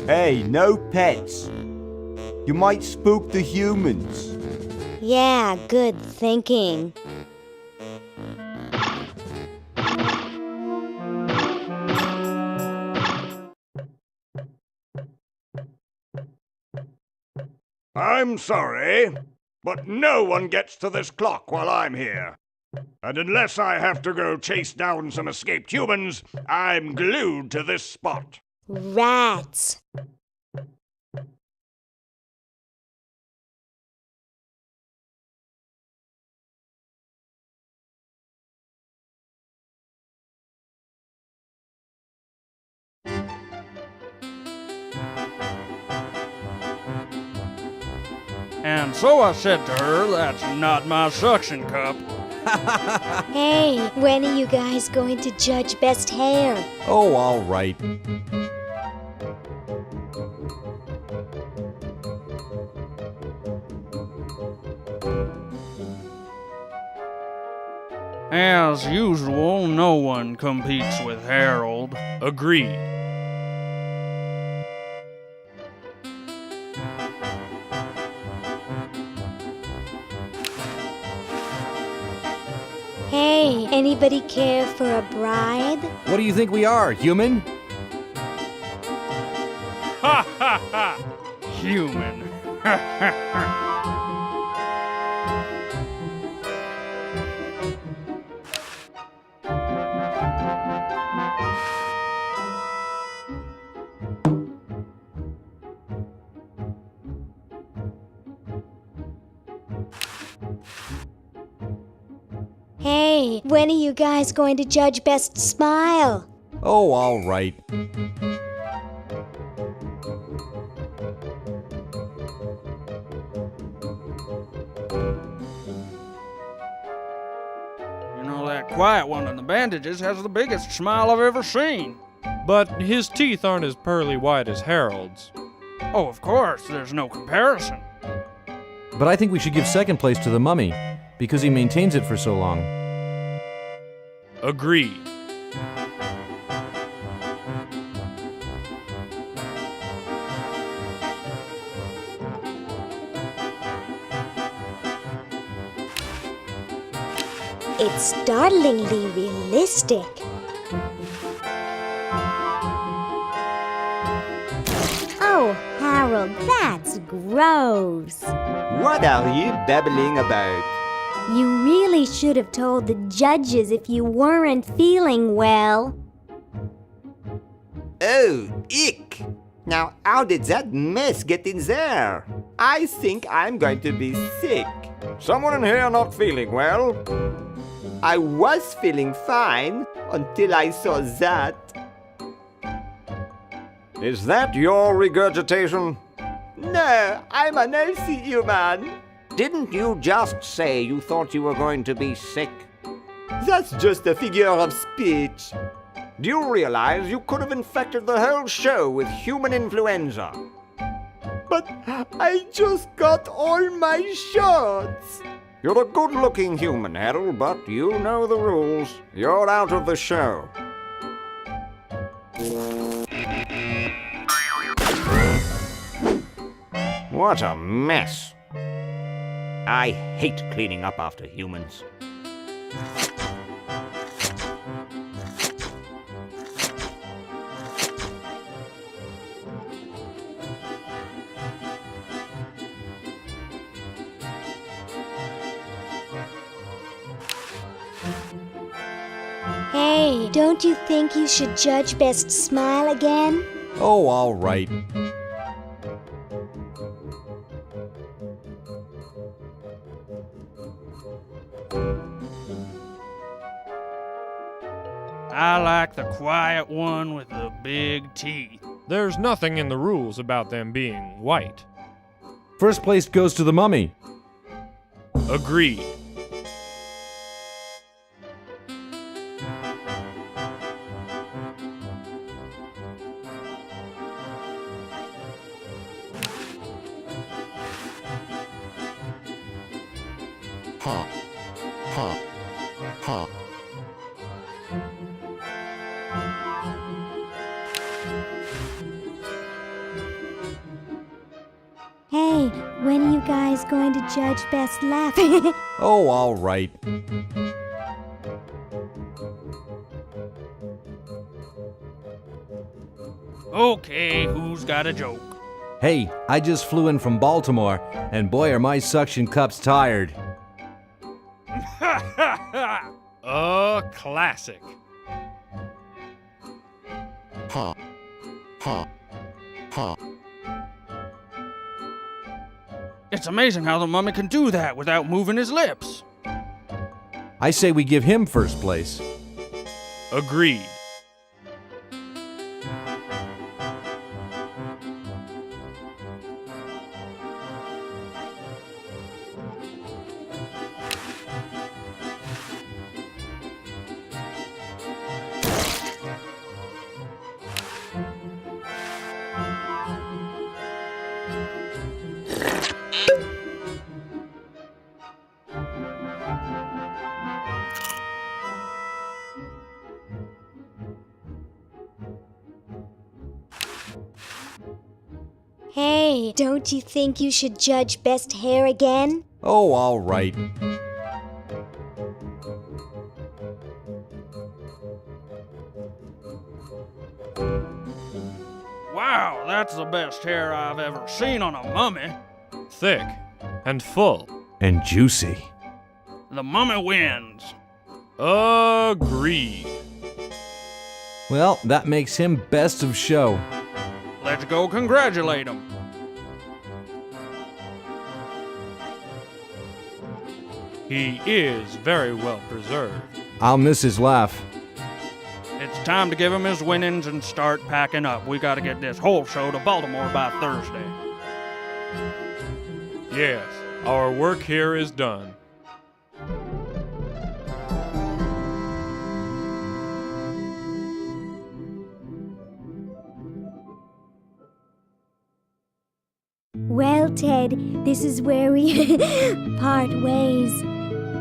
Hey, no pets. You might spook the humans. Yeah, good thinking. I'm sorry, but no one gets to this clock while I'm here. And unless I have to go chase down some escaped humans, I'm glued to this spot. Rats. And so I said to her, that's not my suction cup. Hey, when are you guys going to judge best hair? Oh, all right. As usual, no one competes with Harold. Agreed. Hey, anybody care for a bride? What do you think we are, human? Ha ha ha! Human. Ha ha ha! Hey, when are you guys going to judge best smile? Oh, all right. You know, that quiet one in the bandages has the biggest smile I've ever seen. But his teeth aren't as pearly white as Harold's. Oh, of course, there's no comparison. But I think we should give second place to the mummy, because he maintains it for so long. Agreed. It's startlingly realistic. Oh, Harold, that's gross. What are you babbling about? You really should have told the judges if you weren't feeling well. Oh, ick! Now, how did that mess get in there? I think I'm going to be sick. Someone in here not feeling well? I was feeling fine until I saw that. Is that your regurgitation? No, I'm an healthy human. Didn't you just say you thought you were going to be sick? That's just a figure of speech. Do you realize you could have infected the whole show with human influenza? But I just got all my shots. You're a good-looking human, Harold, but you know the rules. You're out of the show. What a mess. I hate cleaning up after humans. Hey, don't you think you should judge best smile again? Oh, all right. I like the quiet one with the big teeth. There's nothing in the rules about them being white. First place goes to the mummy. Agreed. Ha. Ha. Ha. Hey, when are you guys going to judge best laugh? Oh, all right. Okay, who's got a joke? Hey, I just flew in from Baltimore, and boy are my suction cups tired. A classic. Ha. Ha. Ha. It's amazing how the mummy can do that without moving his lips. I say we give him first place. Agreed. Hey, don't you think you should judge best hair again? Oh, all right. Wow, that's the best hair I've ever seen on a mummy. Thick and full. And juicy. The mummy wins. Agreed. Well, that makes him best of show. Let's go congratulate him. He is very well preserved. I'll miss his laugh. It's time to give him his winnings and start packing up. We gotta get this whole show to Baltimore by Thursday. Yes, our work here is done. Well, Ted, this is where we part ways.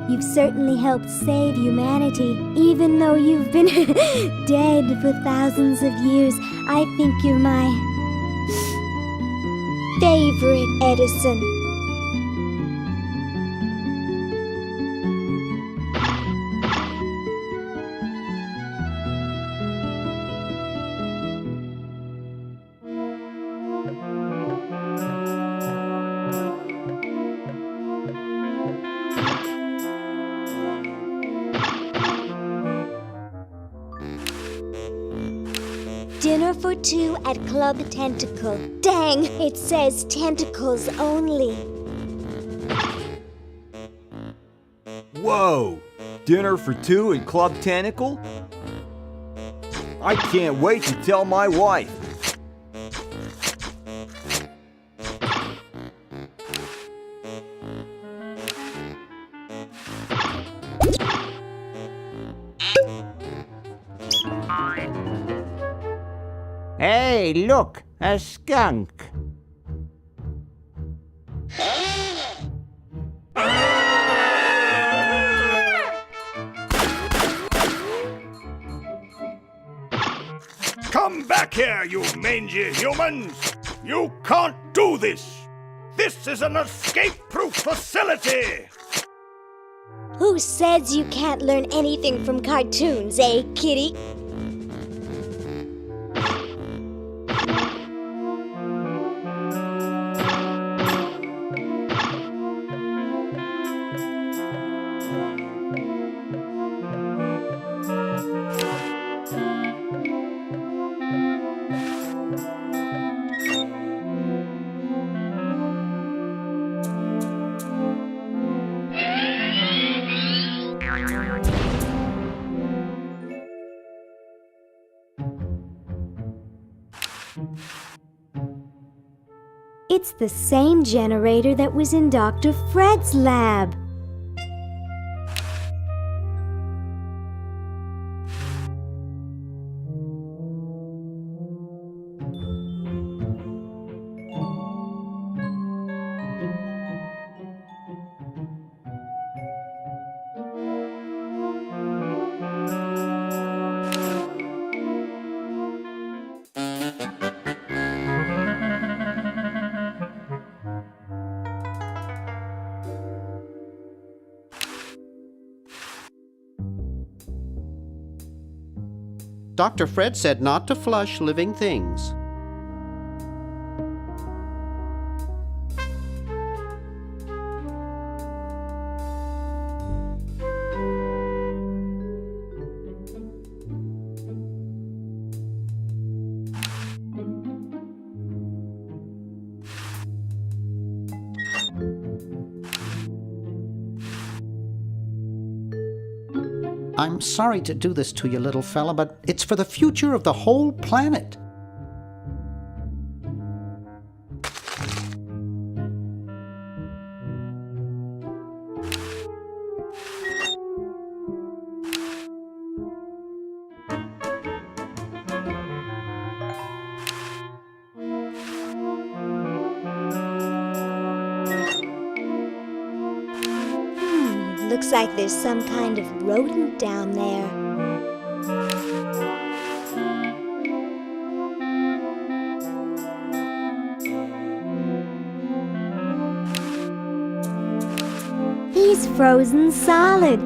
You've certainly helped save humanity. Even though you've been dead for thousands of years, I think you're my favorite Edison. Dinner for two at Club Tentacle. Dang, it says tentacles only. Whoa! Dinner for two at Club Tentacle? I can't wait to tell my wife. Hey, look, a skunk. Come back here, you mangy humans! You can't do this! This is an escape-proof facility! Who says you can't learn anything from cartoons, eh, kitty? It's the same generator that was in Dr. Fred's lab. Dr. Fred said not to flush living things. I'm sorry to do this to you, little fella, but it's for the future of the whole planet. Looks like there's some kind of rodent down there. He's frozen solid.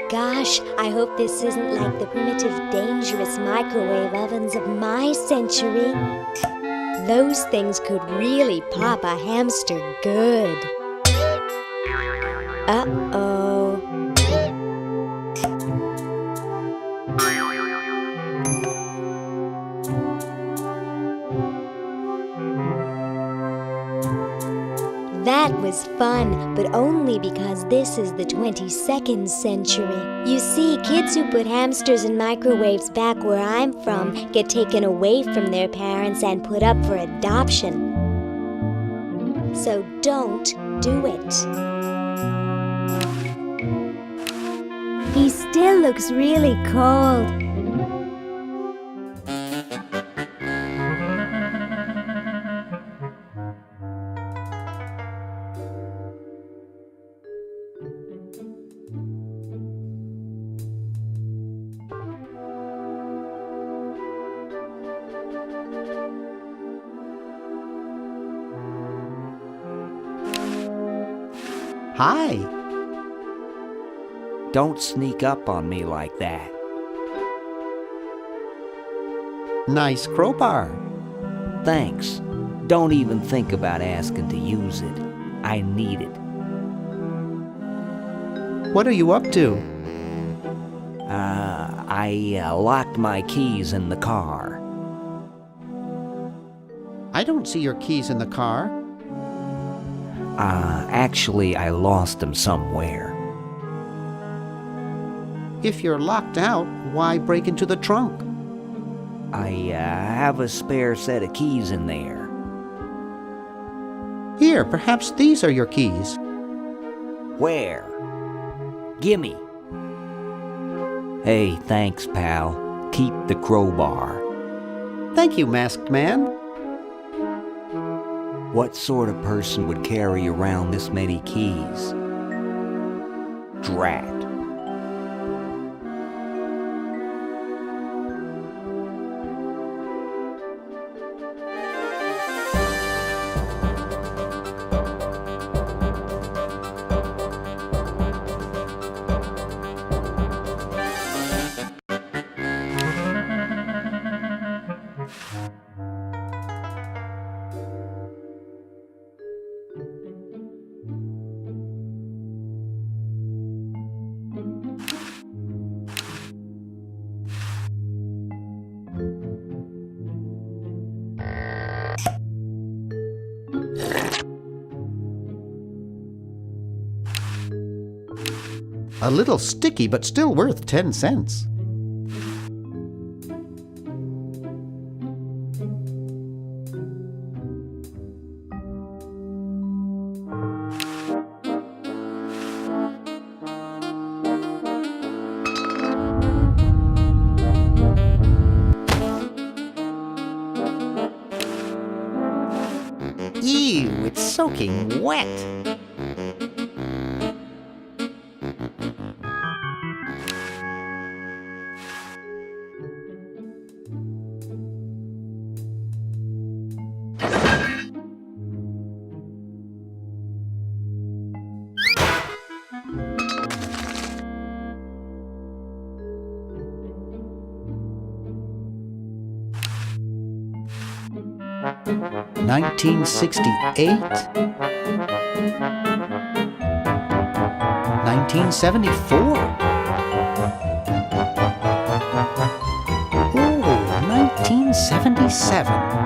Gosh, I hope this isn't like the primitive, dangerous microwave ovens of my century. Those things could really pop a hamster good. Uh-oh. That was fun, but only because this is the 22nd century. You see, kids who put hamsters in microwaves back where I'm from get taken away from their parents and put up for adoption. So don't do it. He still looks really cold. Hi. Don't sneak up on me like that. Nice crowbar. Thanks. Don't even think about asking to use it. I need it. What are you up to? I locked my keys in the car. I don't see your keys in the car. Actually, I lost them somewhere. If you're locked out, why break into the trunk? I have a spare set of keys in there. Here, perhaps these are your keys. Where? Gimme. Hey, thanks, pal. Keep the crowbar. Thank you, Masked Man. What sort of person would carry around this many keys? Drat. A little sticky, but still worth 10 cents. Ew, it's soaking wet. $1968? $1974? Oh, 1977.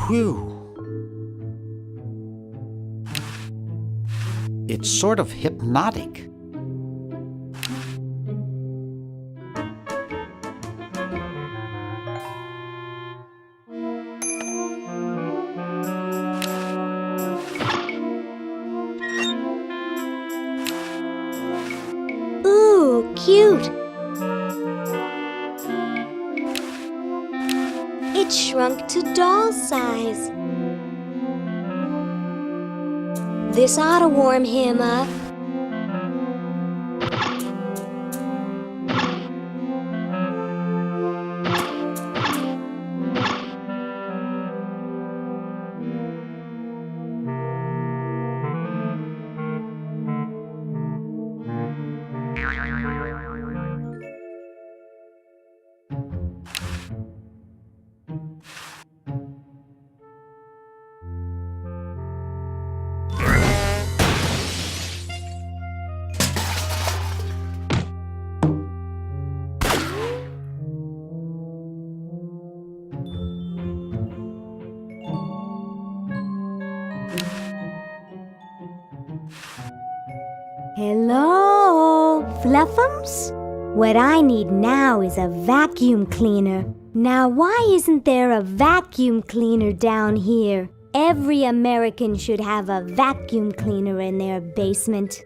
Whew. It's sort of hypnotic. Ooh, cute. It shrunk to doll size. This ought to warm him up. Hello, Fluffums? What I need now is a vacuum cleaner. Now, why isn't there a vacuum cleaner down here? Every American should have a vacuum cleaner in their basement.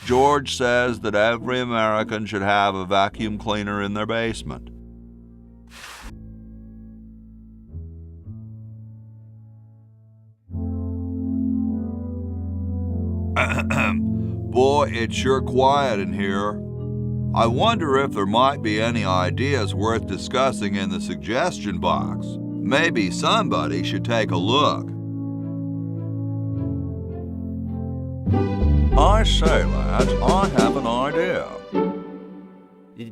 George says that every American should have a vacuum cleaner in their basement. Boy, it's sure quiet in here. I wonder if there might be any ideas worth discussing in the suggestion box. Maybe somebody should take a look. I say, lads, I have an idea.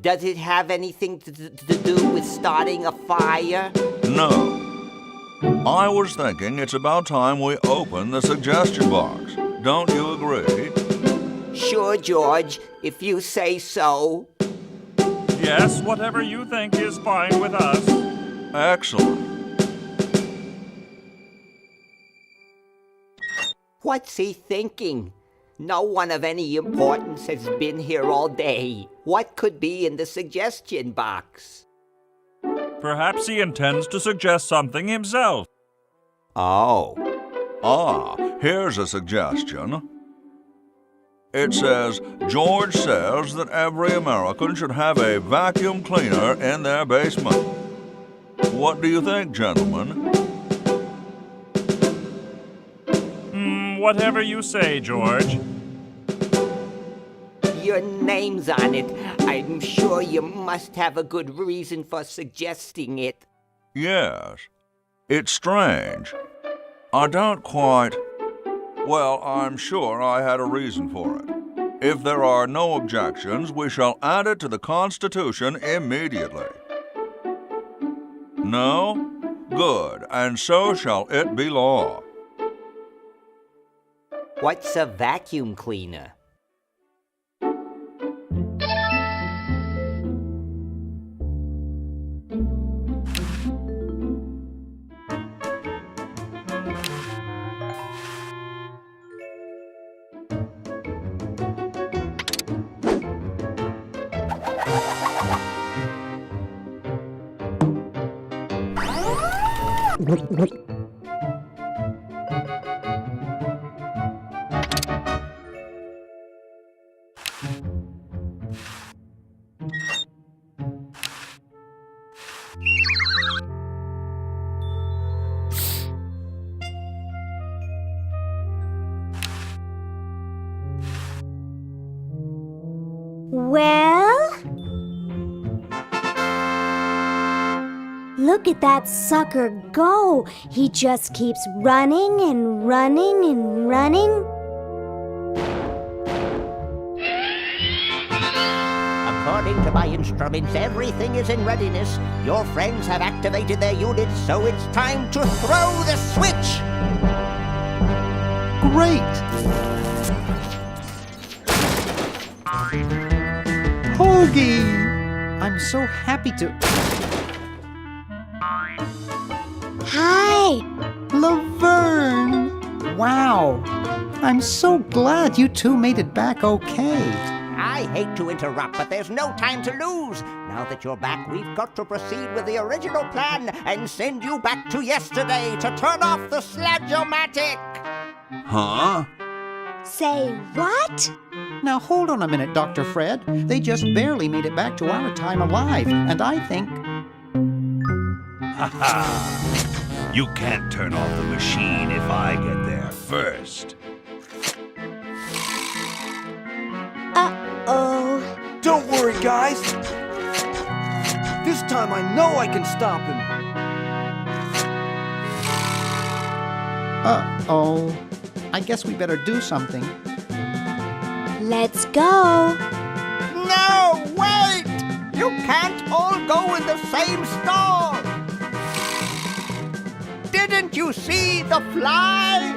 Does it have anything to do with starting a fire? No. I was thinking it's about time we open the suggestion box. Don't you agree? Sure, George, if you say so. Yes, whatever you think is fine with us. Excellent. What's he thinking? No one of any importance has been here all day. What could be in the suggestion box? Perhaps he intends to suggest something himself. Oh. Here's a suggestion. It says, George says that every American should have a vacuum cleaner in their basement. What do you think, gentlemen? Whatever you say, George. Your name's on it. I'm sure you must have a good reason for suggesting it. Yes. It's strange. I don't quite... Well, I'm sure I had a reason for it. If there are no objections, we shall add it to the Constitution immediately. No? Good, and so shall it be law. What's a vacuum cleaner? Well? Look at that sucker go! He just keeps running and running and running. According to my instruments, everything is in readiness. Your friends have activated their units, so it's time to throw the switch! Great! Hoagie! I'm so happy to... Hi! Laverne! Wow! I'm so glad you two made it back okay. I hate to interrupt, but there's no time to lose. Now that you're back, we've got to proceed with the original plan and send you back to yesterday to turn off the Sludge-O-Matic. Huh? Say what? Now hold on a minute, Dr. Fred. They just barely made it back to our time alive, and I think... Ha ha! You can't turn off the machine if I get there first. Uh-oh. Don't worry, guys. This time I know I can stop him. Uh-oh. I guess we better do something. Let's go. No, wait! You can't all go in the same stall! Didn't you see the fly?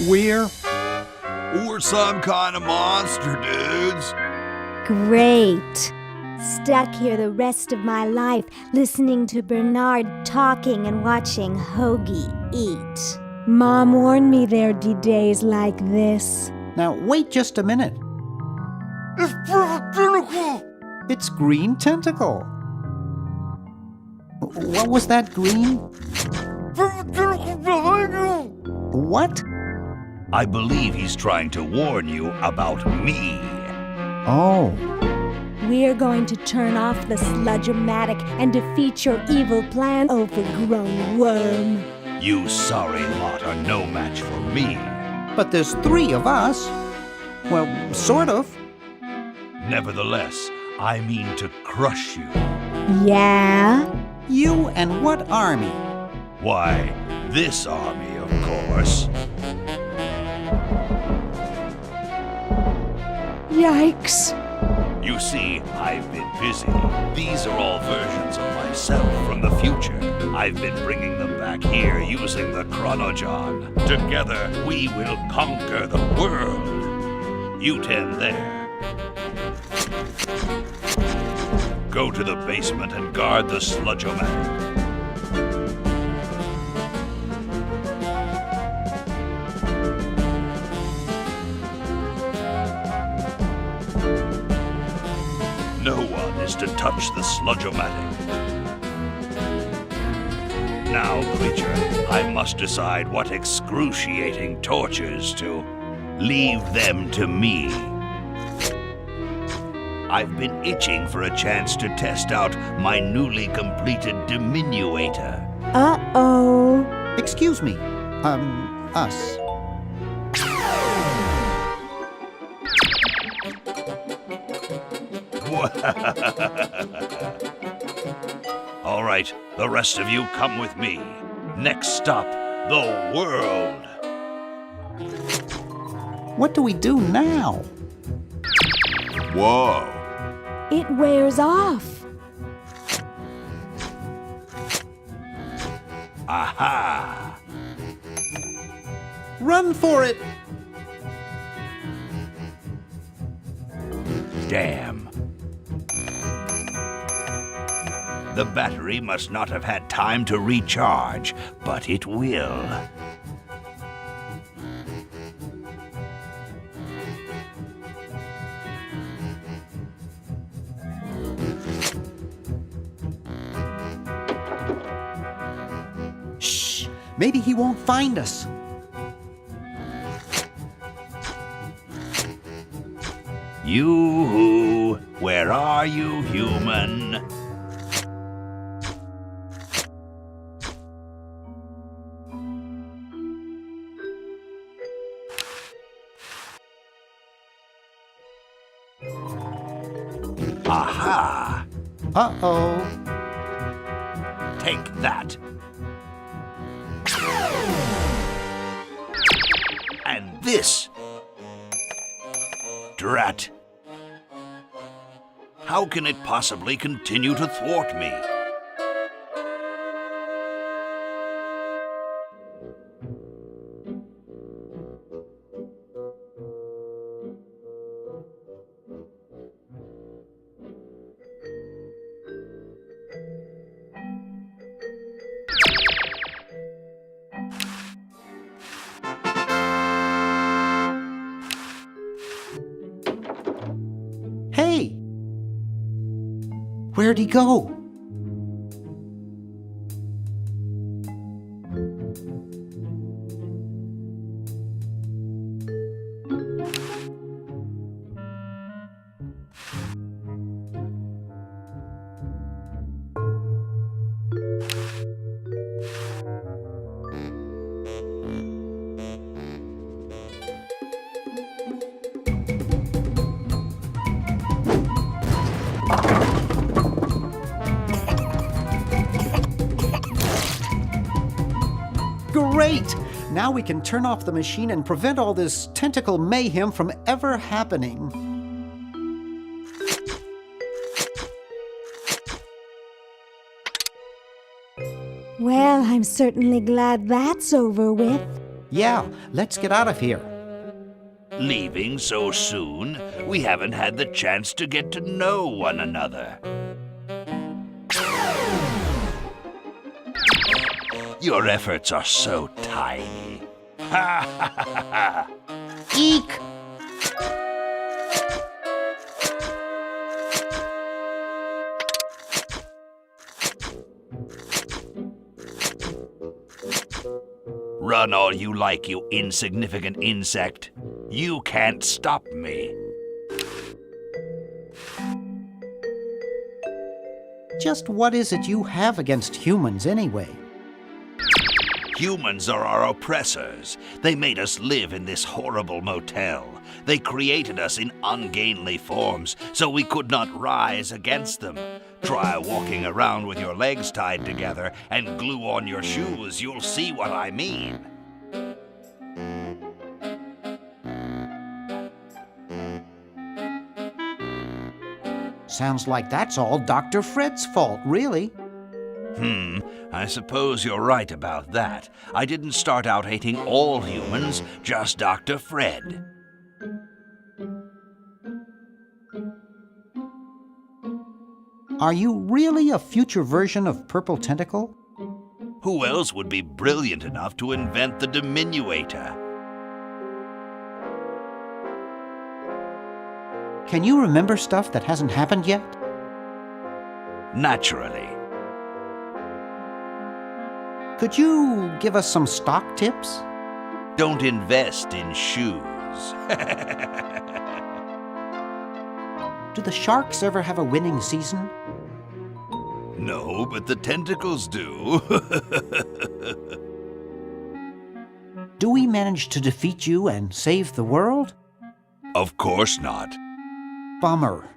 We're some kind of monster, dudes. Great. Stuck here the rest of my life, listening to Bernard talking and watching Hoagie eat. Mom warned me there'd be days like this. Now, wait just a minute. It's Perfect Tentacle! It's Green Tentacle. What was that, Green? Perfect Tentacle behind you! What? I believe he's trying to warn you about me. Oh. We're going to turn off the Sludge-O-Matic and defeat your evil plan, overgrown worm. You sorry lot are no match for me. But there's 3 of us. Well, sort of. Nevertheless, I mean to crush you. Yeah? You and what army? Why, this army, of course. Yikes. You see, I've been busy. These are all versions of myself from the future. I've been bringing them back here using the Chronojon. Together, we will conquer the world. You 10 there. Go to the basement and guard the Sludge-O-Matic. just to touch the sludge-o-matic. Now, creature, I must decide what excruciating tortures to leave them to me. I've been itching for a chance to test out my newly completed diminuator. Uh-oh. Excuse me. Us. All right, the rest of you come with me. Next stop, the world. What do we do now? Whoa. It wears off. Aha! Run for it! Damn. The battery must not have had time to recharge, but it will. Shh! Maybe he won't find us. You, where are you, human? Aha! Uh-oh. Take that. And this. Drat. How can it possibly continue to thwart me? Hey! Where'd he go? Great! Now we can turn off the machine and prevent all this tentacle mayhem from ever happening. Well, I'm certainly glad that's over with. Yeah, let's get out of here. Leaving so soon? We haven't had the chance to get to know one another. Your efforts are so tiny. Ha ha ha ha! Eek! Run all you like, you insignificant insect. You can't stop me. Just what is it you have against humans anyway? Humans are our oppressors. They made us live in this horrible motel. They created us in ungainly forms so we could not rise against them. Try walking around with your legs tied together and glue on your shoes. You'll see what I mean. Sounds like that's all Dr. Fred's fault, really. I suppose you're right about that. I didn't start out hating all humans, just Dr. Fred. Are you really a future version of Purple Tentacle? Who else would be brilliant enough to invent the diminuator? Can you remember stuff that hasn't happened yet? naturally. Could you give us some stock tips? Don't invest in shoes. Do the Sharks ever have a winning season? No, but the tentacles do. Do we manage to defeat you and save the world? Of course not. Bummer.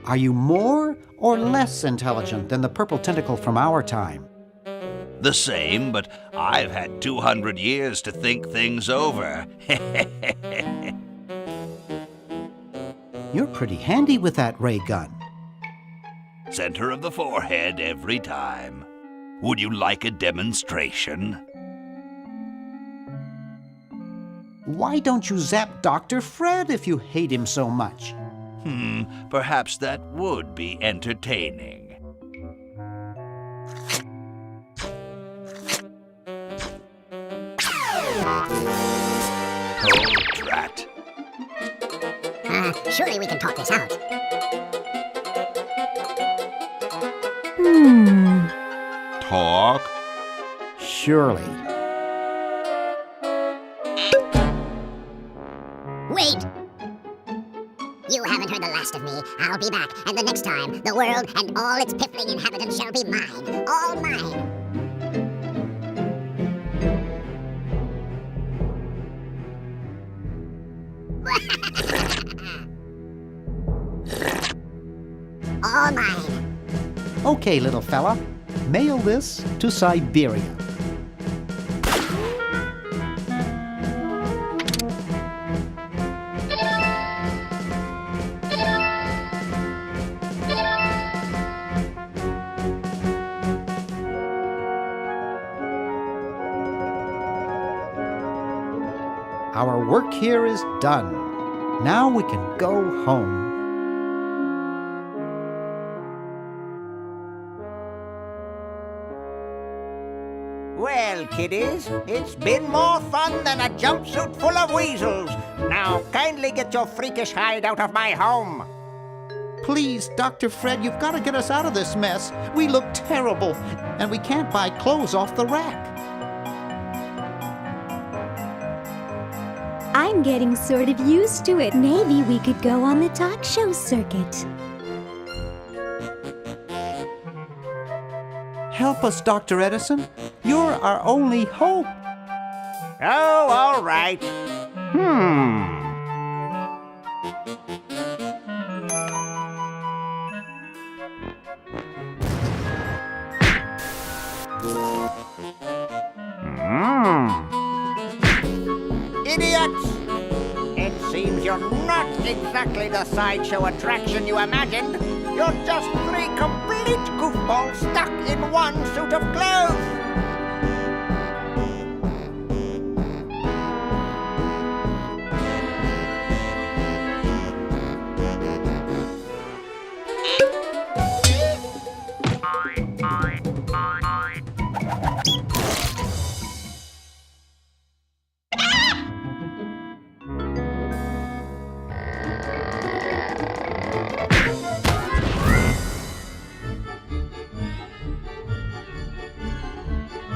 Are you more or less intelligent than the purple tentacle from our time? The same, but I've had 200 years to think things over. You're pretty handy with that ray gun. Center of the forehead every time. Would you like a demonstration? Why don't you zap Dr. Fred if you hate him so much? Perhaps that would be entertaining. Oh, drat. Surely we can talk this out. Talk? Surely. Wait! You haven't heard the last of me. I'll be back, and the next time, the world and all its piffling inhabitants shall be mine. All mine. All mine. Okay, little fella. Mail this to Siberia. Our work here is done. Now we can go home. Well, kiddies, it's been more fun than a jumpsuit full of weasels. Now, kindly get your freakish hide out of my home. Please, Dr. Fred, you've got to get us out of this mess. We look terrible, and we can't buy clothes off the rack. I'm getting sort of used to it. Maybe we could go on the talk show circuit. Help us, Dr. Edison. You're our only hope. Oh, all right. Idiots! It seems you're not exactly the sideshow attraction you imagined. You're just three complete goofballs stuck in one suit of clothes.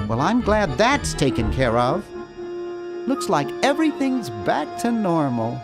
Well, I'm glad that's taken care of. Looks like everything's back to normal.